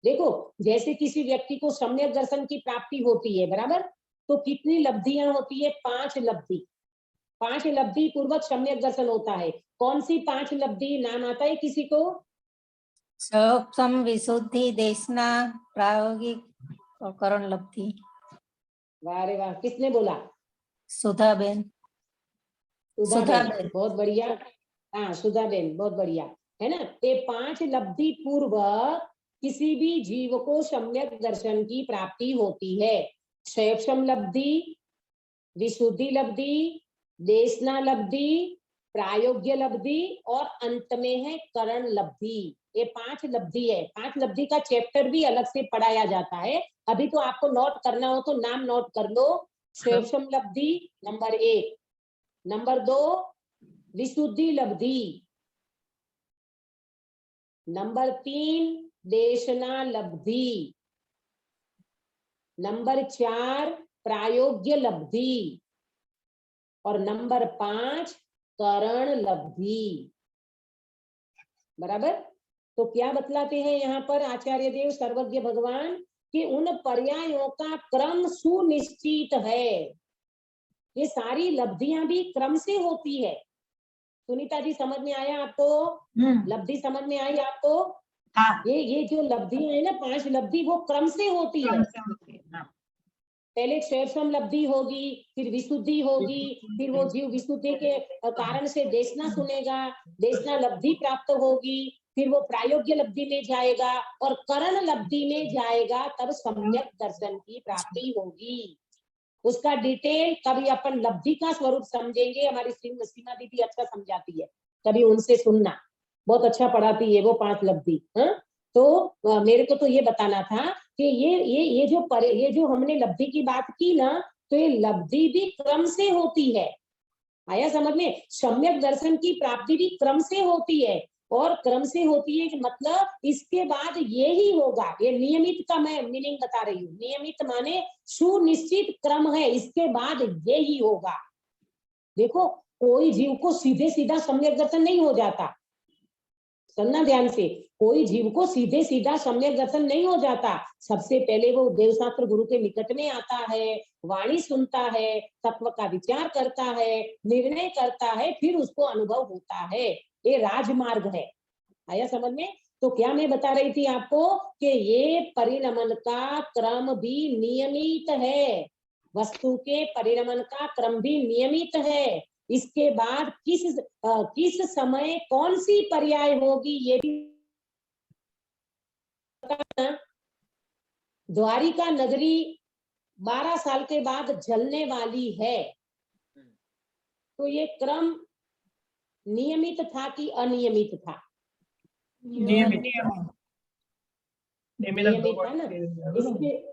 देखो, जैसे किसी व्यक्ति को सम्यक दर्शन की प्राप्ति होती है, बराबर, तो कितनी लब्धियां होती है? 5 लब्धि। 5 लब्धि पूर्वक सम्यक दर्शन होता है। कौन सी 5 लब्धि? नाम आता है किसी को? सम विशुद्धि, देशना, प्रायोगिक और करण लब्धि। वाह रे वाह, किसने बोला? सुधाबेन। बहुत बढ़िया। हाँ, सुधाबेन, बहुत बढ़िया, है ना। ये 5 लब्धि पूर्वक किसी भी जीव को सम्यक दर्शन की प्राप्ति होती है। क्षेम लब्धि, विशुद्धि लब्धि, देशना लब्धि, प्रायोग्य लब्धि और अंत में है करण लब्धि। ये 5 लब्धि है। 5 लब्धि का चैप्टर भी अलग से पढ़ाया जाता है। अभी तो आपको नोट करना हो तो नाम नोट कर लो। क्षेम लब्धि नंबर 1, नंबर 2 विशुद्धि लब्धि, नंबर 3 देशना लब्धि, नंबर 4 प्रायोग्य लब्धि और नंबर 5 करण लब्धि। बराबर। तो क्या बतलाते हैं यहाँ पर आचार्य देव सर्वज्ञ भगवान कि उन पर्यायों का क्रम सुनिश्चित है। ये सारी लब्धियां भी क्रम से होती है। सुनीता जी, समझ में आया आपको? लब्धि समझ में आई आपको? हाँ। ये जो लब्धियां है ना, 5 लब्धि, वो क्रम से होती है। पहले क्षेम लब्धि होगी, फिर विशुद्धि होगी, फिर वो जीव विशुद्धि के कारण से देशना सुनेगा, देशना लब्धि प्राप्त होगी, फिर वो प्रायोग्य लब्धि में जाएगा और करण लब्धि में जाएगा, तब सम्यक दर्शन की प्राप्ति होगी। उसका डिटेल कभी अपन लब्धि का स्वरूप समझेंगे। हमारी सीमा दीदी अच्छा समझाती है, कभी उनसे सुनना, बहुत अच्छा पढ़ाती है वो 5 लब्धि। तो मेरे को तो ये बताना था कि ये जो हमने लब्धि की बात की ना, तो ये लब्धि भी क्रम से होती है। आया समझ में? सम्यक दर्शन की प्राप्ति भी क्रम से होती है, और क्रम से होती है कि मतलब इसके बाद ये ही होगा। ये नियमित का मैं मीनिंग बता रही हूँ। नियमित माने सुनिश्चित क्रम है, इसके बाद ये ही होगा। देखो, कोई जीव को सीधे सीधा सम्यक दर्शन नहीं हो जाता। सुनना ध्यान से, कोई जीव को सीधे सीधा सम्यक दर्शन नहीं हो जाता। सबसे पहले वो देवशास्त्र गुरु के निकट में आता है, वाणी सुनता है, तत्व का विचार करता है, निर्णय करता है, फिर उसको अनुभव होता है। ये राजमार्ग है। आया समझ में? तो क्या मैं बता रही थी आपको कि ये परिणमन का क्रम भी नियमित है। वस्तु के परिणमन का क्रम भी नियमित है। इसके बाद किस समय कौन सी पर्याय होगी ये भी। द्वारिका नगरी 12 साल के बाद जलने वाली है, तो ये क्रम नियमित था कि अनियमित था? नियमित नियमित है ना।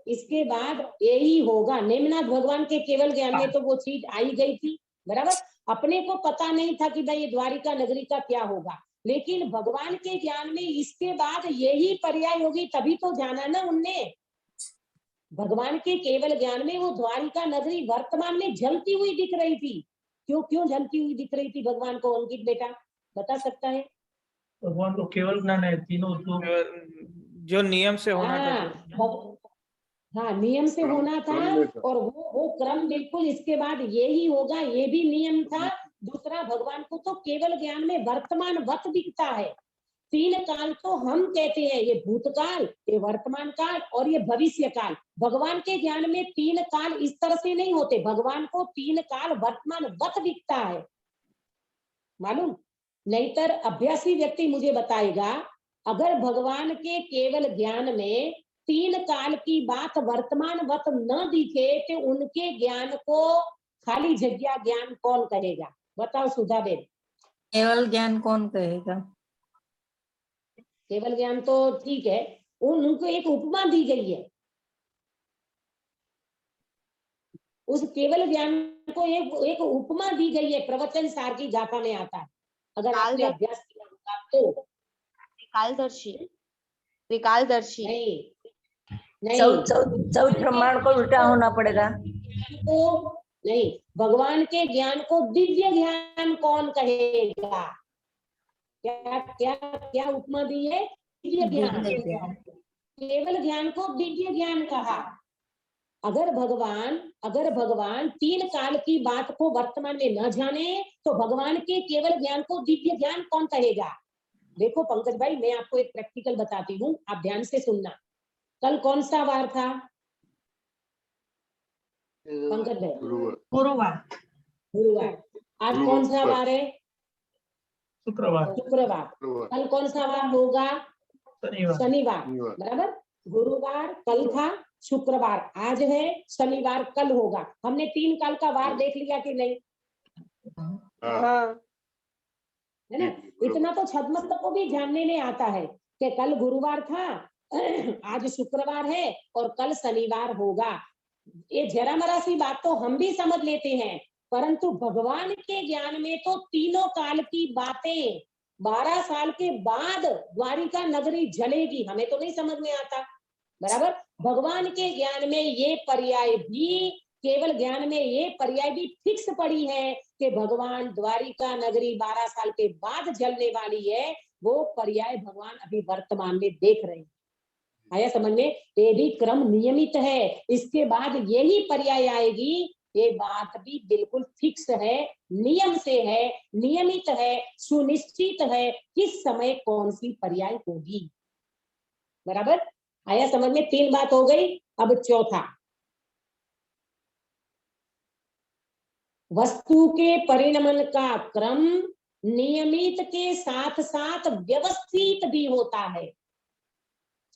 इसके बाद यही होगा। नेमिनाथ भगवान के केवल ज्ञान में तो वो चीज आई गई थी, बराबर। अपने को पता नहीं था कि भाई ये द्वारिका नगरी का क्या होगा, लेकिन भगवान के ज्ञान में इसके बाद यही पर्याय होगी, तभी तो जाना ना उनने। भगवान के केवल ज्ञान में वो द्वारिका नगरी वर्तमान में जलती हुई दिख रही थी। क्यों जलती हुई दिख रही थी भगवान को? अंकित बेटा बता सकता है? भगवान को केवल ज्ञान है, तीनों जो जो नियम से होना था। हाँ, नियम से होना था, और वो क्रम बिल्कुल इसके बाद यही होगा, ये भी नियम था। दूसरा, भगवान को तो केवल ज्ञान में वर्तमान वत दिखता है। 3 काल तो हम कहते हैं, ये भूतकाल, ये वर्तमान काल और ये भविष्य काल। भगवान के ज्ञान में 3 काल इस तरह से नहीं होते। भगवान को 3 काल वर्तमान वत दिखता है, मालूम? नहींतर अभ्यासी व्यक्ति मुझे बताएगा, अगर भगवान के केवल ज्ञान में 3 काल की बात वर्तमान वत न दिखे तो उनके ज्ञान को खाली जगह ज्ञान कौन कहेगा? बताओ सुधा बेन। केवल ज्ञान कौन कहेगा? केवल ज्ञान तो ठीक है, उनको एक उपमा दी गई है। उस केवल ज्ञान को एक उपमा दी गई है, प्रवचन सार की गाथा में आता है। अगर आपने अभ्यास किया होगा तो। त्रिकालदर्शी नहीं, चौथ प्रमाण को उल्टा होना पड़ेगा। तो नहीं, भगवान के ज्ञान को दिव्य ज्ञान कौन कहेगा? क्या क्या क्या उपमा दी है? दिव्य ज्ञान। केवल ज्ञान को दिव्य ज्ञान कहा। अगर भगवान 3 काल की बात को वर्तमान में न जाने तो भगवान के केवल ज्ञान को दिव्य ज्ञान कौन कहेगा? देखो पंकज भाई, मैं आपको एक प्रैक्टिकल बताती हूँ, आप ध्यान से सुनना। कल कौन सा वार था पंकज भाई? गुरुवार। आज कौन सा वार है? शुक्रवार। कल कौन सा वार होगा? शनिवार, बराबर। गुरुवार कल था, शुक्रवार आज है, शनिवार कल होगा। हमने 3 काल का वार देख लिया कि नहीं? है ना? इतना तो छद्मस्त को भी जानने में आता है कि कल गुरुवार था, आज शुक्रवार है और कल शनिवार होगा। ये जरा मरा सी बात तो हम भी समझ लेते हैं, परंतु भगवान के ज्ञान में तो तीनों काल की बातें 12 साल के बाद द्वारिका नगरी जलेगी, हमें तो नहीं समझ में आता, बराबर। भगवान के ज्ञान में ये पर्याय भी, केवल ज्ञान में ये पर्याय भी फिक्स पड़ी है कि भगवान द्वारिका नगरी 12 साल के बाद जलने वाली है। वो पर्याय भगवान अभी वर्तमान में देख रहे हैं। आया समझ में? ये भी क्रम नियमित है, इसके बाद यही पर्याय आएगी। ये बात भी बिल्कुल फिक्स है, नियम से है, नियमित है, सुनिश्चित है किस समय कौन सी पर्याय होगी, बराबर। आया समझ में? 3 बात हो गई। अब चौथा, वस्तु के परिणमन का क्रम नियमित के साथ साथ व्यवस्थित भी होता है।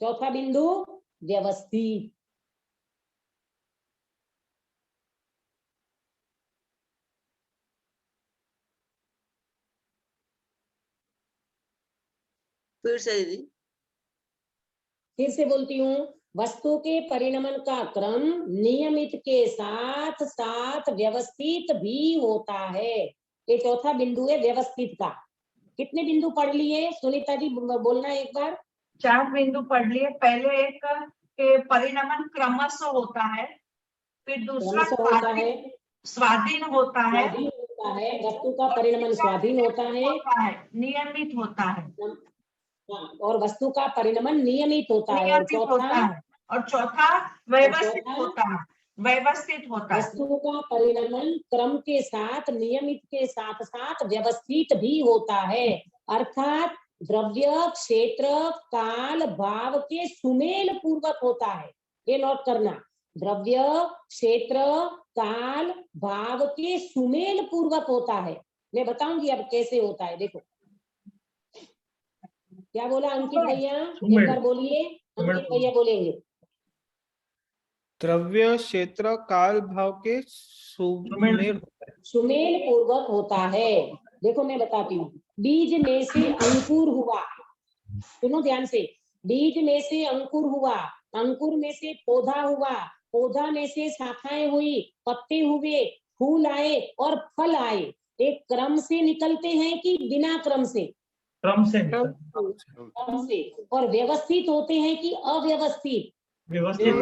चौथा बिंदु, व्यवस्थित। फिर से दीदी। फिर से बोलती हूँ, वस्तु के परिणमन का क्रम नियमित के साथ साथ व्यवस्थित भी होता है। ये चौथा बिंदु है व्यवस्थित का। कितने बिंदु पढ़ लिए सुनीता जी? बोलना एक बार। 4 बिंदु पढ़ लिए। पहले एक के परिणमन क्रमशः होता है, फिर दूसरा स्वाधीन होता है, वस्तु का परिणमन स्वाधीन होता है, नियमित होता है, और वस्तु का परिणमन नियमित होता है, और चौथा व्यवस्थित होता है। वस्तु का परिणमन क्रम के साथ, नियमित के साथ साथ व्यवस्थित भी होता है, अर्थात द्रव्य, क्षेत्र, काल, भाव के सुमेल पूर्वक होता है। ये नोट करना, द्रव्य, क्षेत्र, काल, भाव के सुमेल पूर्वक होता है। मैं बताऊंगी अब कैसे होता है। देखो क्या बोला अंकित भैया, एक बार बोलिए। अंकित भैया बोलेंगे। द्रव्य, क्षेत्र, काल, भाव के सुमेल पूर्वक होता है। देखो मैं बताती हूँ, बीज में से अंकुर हुआ, सुनो ध्यान से, बीज में से अंकुर हुआ, अंकुर में से पौधा हुआ, पौधा में से शाखाएं हुई, पत्ते हुए, फूल आए और फल आए। एक क्रम से निकलते हैं कि बिना क्रम से? क्रम से क्रम से। और व्यवस्थित होते हैं कि अव्यवस्थित? व्यवस्थित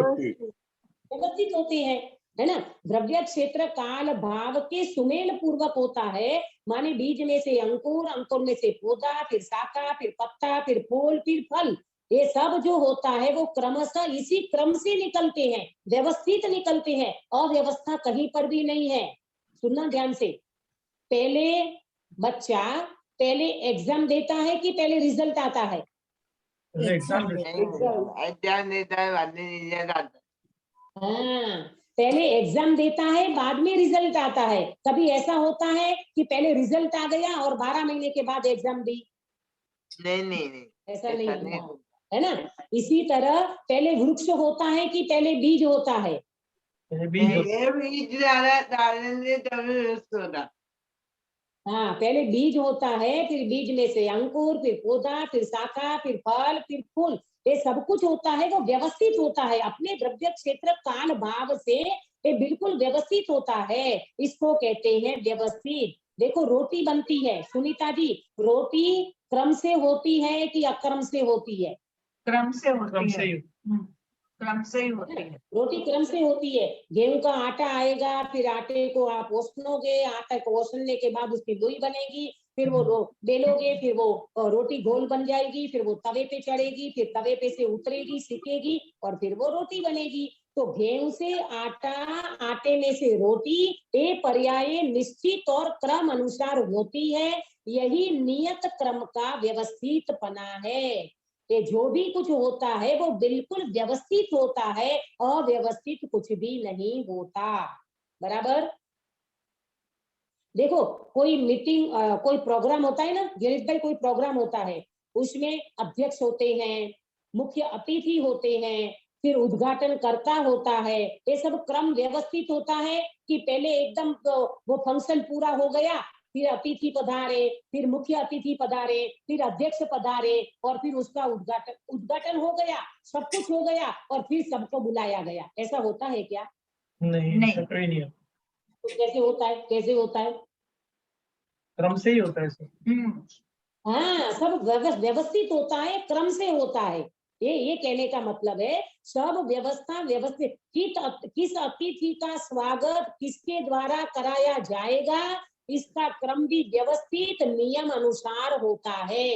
व्यवस्थित होते हैं, है ना। द्रव्य क्षेत्र काल भाव के सुमेल पूर्वक होता है, माने बीज में से अंकुर, अंकुर में से पौधा, फिर शाखा, फिर पत्ता, फिर फूल, फिर फल, ये सब जो होता है वो क्रमशः इसी क्रम से निकलते हैं, व्यवस्थित निकलते हैं, अव्यवस्था कहीं पर भी नहीं है। सुनना ध्यान से, पहले बच्चा पहले एग्जाम देता है कि पहले रिजल्ट आता है? एग्जाम एग्जाम देता है, बाद में रिजल्ट आता है। हाँ, पहले एग्जाम देता है, बाद में रिजल्ट आता है। कभी ऐसा होता है कि पहले रिजल्ट आ गया और 12 महीने के बाद एग्जाम दी? नहीं नहीं नहीं, ऐसा नहीं होता, है ना। इसी तरह पहले वृक्ष होता है कि पहले बीज होता है? बीज डालेंगे तभी वृक्ष होगा। हाँ, पहले बीज होता है, फिर बीज में से अंकुर, फिर पौधा, फिर शाखा, फिर फल, फिर फूल, ये सब कुछ होता है, वो व्यवस्थित होता है अपने द्रव्य क्षेत्र काल भाव से, ये बिल्कुल व्यवस्थित होता है, इसको कहते हैं व्यवस्थित। देखो रोटी बनती है, सुनीता जी, रोटी क्रम से होती है कि अक्रम से होती है? क्रम से होती है, से क्रम से ही होती है। रोटी क्रम से होती है। गेहूं का आटा आएगा, फिर आटे को आप ओसनोगे, आटे को ओसनने के बाद उसकी लोई बनेगी, फिर वो बेलोगे, फिर वो रोटी गोल बन जाएगी, फिर वो तवे पे चढ़ेगी, फिर तवे पे से उतरेगी, सिकेगी और फिर वो रोटी बनेगी। तो गेहूं से आटा, आटे में से रोटी, ये पर्याय निश्चित और क्रम अनुसार होती है, यही नियत क्रम का व्यवस्थितपना है। ये जो भी कुछ होता है वो बिल्कुल व्यवस्थित होता है, अव्यवस्थित कुछ भी नहीं होता। बराबर। देखो कोई मीटिंग, कोई प्रोग्राम होता है ना गिरीश भाई, कोई प्रोग्राम होता है, उसमें अध्यक्ष होते हैं, मुख्य अतिथि होते हैं, फिर उद्घाटन करता होता है, ये सब क्रम व्यवस्थित होता है कि पहले एकदम तो वो फंक्शन पूरा हो गया, फिर अतिथि पधारे, फिर मुख्य अतिथि पधारे, फिर अध्यक्ष पधारे और फिर उसका उद्घाटन हो गया, सब कुछ हो गया और फिर सबको बुलाया गया, ऐसा होता है क्या? नहीं, कोई नहीं। तो कैसे होता है, कैसे होता है? क्रम से ही होता है सब। हाँ, सब व्यवस्थित होता है, क्रम से होता है, ये कहने का मतलब है सब व्यवस्था व्यवस्थित। किस अतिथि का स्वागत किसके द्वारा कराया जाएगा, इसका क्रम भी व्यवस्थित नियम अनुसार होता है।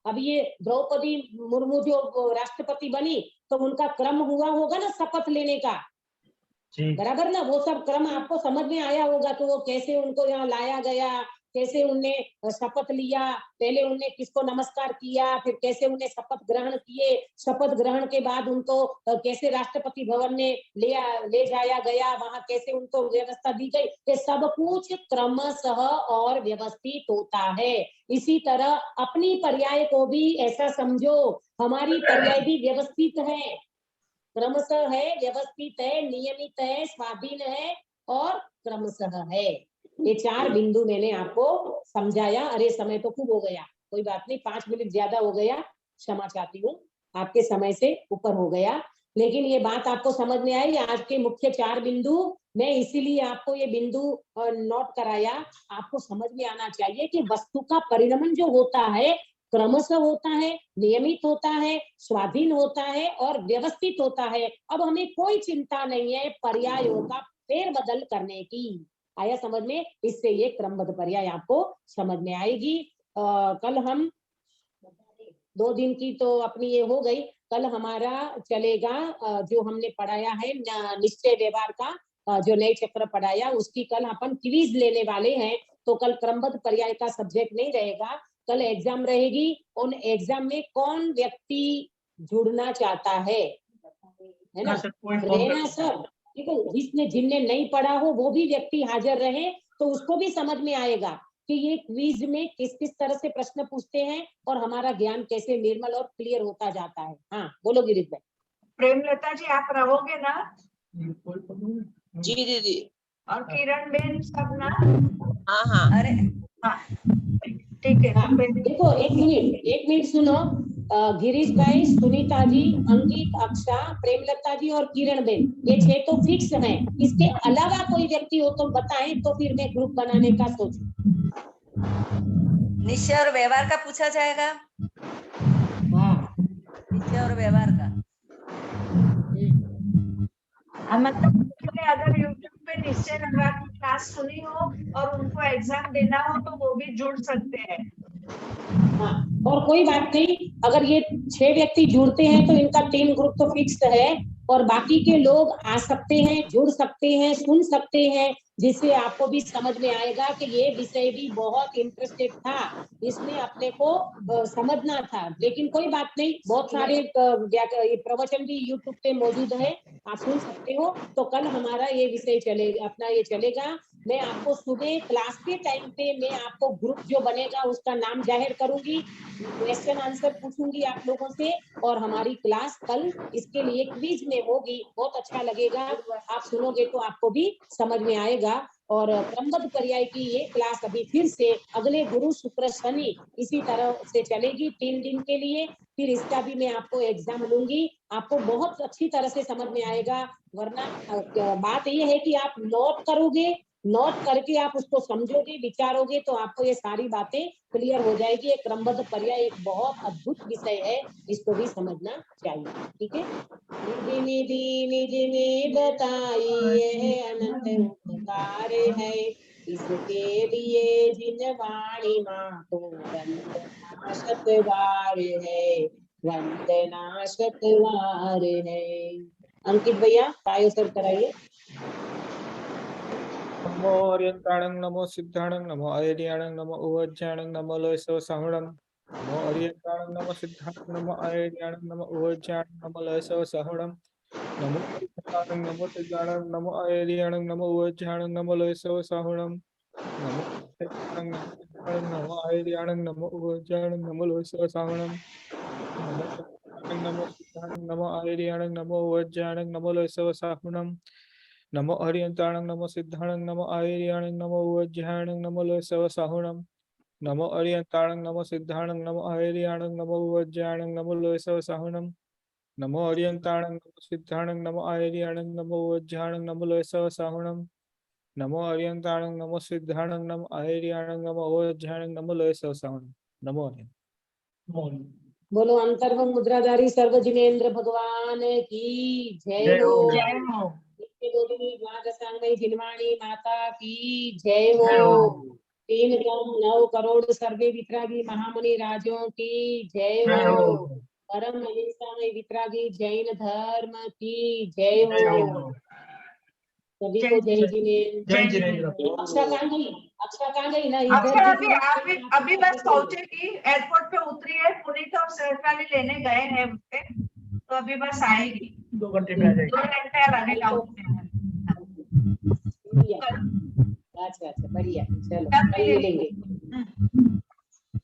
अब ये द्रौपदी मुर्मू जो राष्ट्रपति बनी तो उनका क्रम हुआ होगा ना शपथ लेने का, बराबर ना, वो सब क्रम आपको समझ में आया होगा। तो वो कैसे उनको यहाँ लाया गया, कैसे उनने शपथ लिया, पहले उनने किसको नमस्कार किया, फिर कैसे उन्हें शपथ ग्रहण किए, शपथ ग्रहण के बाद उनको कैसे राष्ट्रपति भवन में ले जाया गया, वहां कैसे उनको व्यवस्था दी गई, ये सब कुछ क्रमशः और व्यवस्थित होता है। इसी तरह अपनी पर्याय को भी ऐसा समझो, हमारी पर्याय भी व्यवस्थित है, क्रमशः है, व्यवस्थित है, नियमित है, स्वाधीन है और क्रमशः है। ये 4 बिंदु मैंने आपको समझाया। अरे समय तो खूब हो गया, कोई बात नहीं, 5 मिनट ज्यादा हो गया, क्षमा चाहती हूँ, आपके समय से ऊपर हो गया, लेकिन ये बात आपको समझ में आई। आज के मुख्य 4 बिंदु मैं इसीलिए आपको ये बिंदु नोट कराया, आपको समझ में आना चाहिए कि वस्तु का परिणमन जो होता है क्रमशः होता है, नियमित होता है, स्वाधीन होता है और व्यवस्थित होता है। अब हमें कोई चिंता नहीं है पर्यायों का फेरबदल करने की। आया समझ में? इससे ये क्रमबद्ध पर्याय आपको समझ में आएगी। कल हम 2 दिन की तो अपनी ये हो गई, कल हमारा चलेगा जो हमने पढ़ाया है निश्चय व्यवहार का, जो नए चक्र पढ़ाया उसकी कल अपन क्विज लेने वाले हैं। तो कल क्रमबद्ध पर्याय का सब्जेक्ट नहीं रहेगा, कल एग्जाम रहेगी। उन एग्जाम में कौन व्यक्ति जुड़ना चाहता है ना, रहना सब, ठीक है। जिनने नहीं पढ़ा हो वो भी व्यक्ति हाजिर रहे, तो उसको भी समझ में आएगा कि ये क्विज में किस किस तरह से प्रश्न पूछते हैं और हमारा ज्ञान कैसे निर्मल और क्लियर होता जाता है। हाँ बोलो गिरीश भाई। प्रेमलता जी आप रहोगे ना? जी दीदी। और किरण बेन सब ना? हाँ हाँ। अरे हाँ ठीक है। देखो एक मिनट सुनो, गिरीश भाई, सुनीता जी, अंकित, अक्षा, प्रेमलता जी और किरण बेन, ये 6 तो फिक्स हैं। इसके अलावा कोई व्यक्ति हो तो बताएं, तो फिर मैं ग्रुप बनाने का सोचूं। निश्चय और व्यवहार का पूछा जाएगा। निश्चय और व्यवहार का मतलब उन्होंने अगर यूट्यूब पे निश्चय नगरार की क्लास सुनी हो और उनको एग्जाम देना हो तो वो भी जुड़ सकते हैं। हाँ, और कोई बात नहीं, अगर ये 6 व्यक्ति जुड़ते हैं तो इनका 3 ग्रुप तो फिक्स है, और बाकी के लोग आ सकते हैं, जुड़ सकते हैं, सुन सकते हैं, जिससे आपको भी समझ में आएगा कि ये विषय भी बहुत इंटरेस्टेड था, इसमें अपने को समझना था। लेकिन कोई बात नहीं, बहुत सारे प्रवचन भी यूट्यूब पे मौजूद है, आप सुन सकते हो। तो कल हमारा ये विषय चलेगा, अपना ये चलेगा। मैं आपको सुबह क्लास के टाइम पे मैं आपको ग्रुप जो बनेगा उसका नाम जाहिर करूंगी, क्वेश्चन आंसर पूछूंगी आप लोगों से, और हमारी क्लास कल इसके लिए क्विज में होगी। बहुत अच्छा लगेगा, आप सुनोगे तो आपको भी समझ में आएगा। और क्रमबद्ध पर्याय की ये क्लास अभी फिर से अगले गुरु शुक्र शनि इसी तरह से चलेगी 3 दिन के लिए। फिर इसका भी मैं आपको एग्जाम लूंगी, आपको बहुत अच्छी तरह से समझ में आएगा। वरना बात ये है कि आप नोट करोगे, नोट करके आप उसको समझोगे, विचारोगे, तो आपको ये सारी बातें क्लियर हो जाएगी। एक क्रमबद्ध पर्याय एक बहुत अद्भुत विषय है, इसको भी समझना चाहिए। ठीक है। निधि निधि निज में बताई ये अनंत उपकार है, इसके लिए जिन वाणी माँ को वंदना शतवार है, वंदना शतवार है। अंकित भैया पायो सर कराइए। नमो अर्यंताणं नमो सिद्धाणं नमो आयर्याणं नमो उवज्जाणं नमो लयसवसाहुणं नमो अर्यंताणं नमो सिद्धाणं नमो आयर्याणं नमो उवज्जाणं नमो लयसवसाहुणं नमो अर्यंताणं नमो सिद्धाणं नमो आयर्याणं नमो उवज्जाणं नमो लयसवसाहुणं नमो अर्यंताणं नमो आयर्याणं नमो उवज्जाणं नमो लयसवसाहुणं नमो सिद्धाणं नमो आयर्याणं नमो उवज्जाणं नमो लयसवसाहुणं नमो अर्यंताणं नमो सिद्धाणं नमो आयर्याणं नमो उवज्जाणं नमो लयसवसाहुणं नमो अर्यंताणं नमो सिद्धाणं नमो आयर्याणं नमो उवज्जाणं नमो लयसवसाहुणं नमो अर्यंताणं नमो सिद्धाणं नमो आयर्याणं नमो उवज्जाणं नमो लयसवसाहुणं नमो अर्यंताणं नमो सिद्धाणं नमो आयर्याणं नमो उवज्जाणं नमो लयसवसाहुणं नमो अर्यंताणं। बोलो अंतर्भंग मुद्राधारी सर्व जिनेन्द्र भगवान की जय जय हो। हो। जय हो। नित्यगोविनी द्वादशांगी जिनवाणी माता की जय हो। जय हो। 3.9 करोड़ सर्वे वितरागी महामुनि राजों की जय जय हो। हो। परम अहिंसा में वितरागी जैन धर्म की जय जय हो। हो। सभी जय को जय जिनेन्द्र। जय जिनेन्द्र। अक्षा कहाँ गई? अक्षा कहाँ गई ना? अक्षर इधर अभी अभी अभी बस पहुंचेगी, एयरपोर्ट पे उतरी है, पुनीत और सहकाली लेने गए हैं उससे, तो अभी बस आएगी। 2 घंटे में आ जाएगी। 2 घंटे लगेगा उसमें। अच्छा अच्छा बढ़िया, चलो कल कल मिलेंगे। मिलेंगे।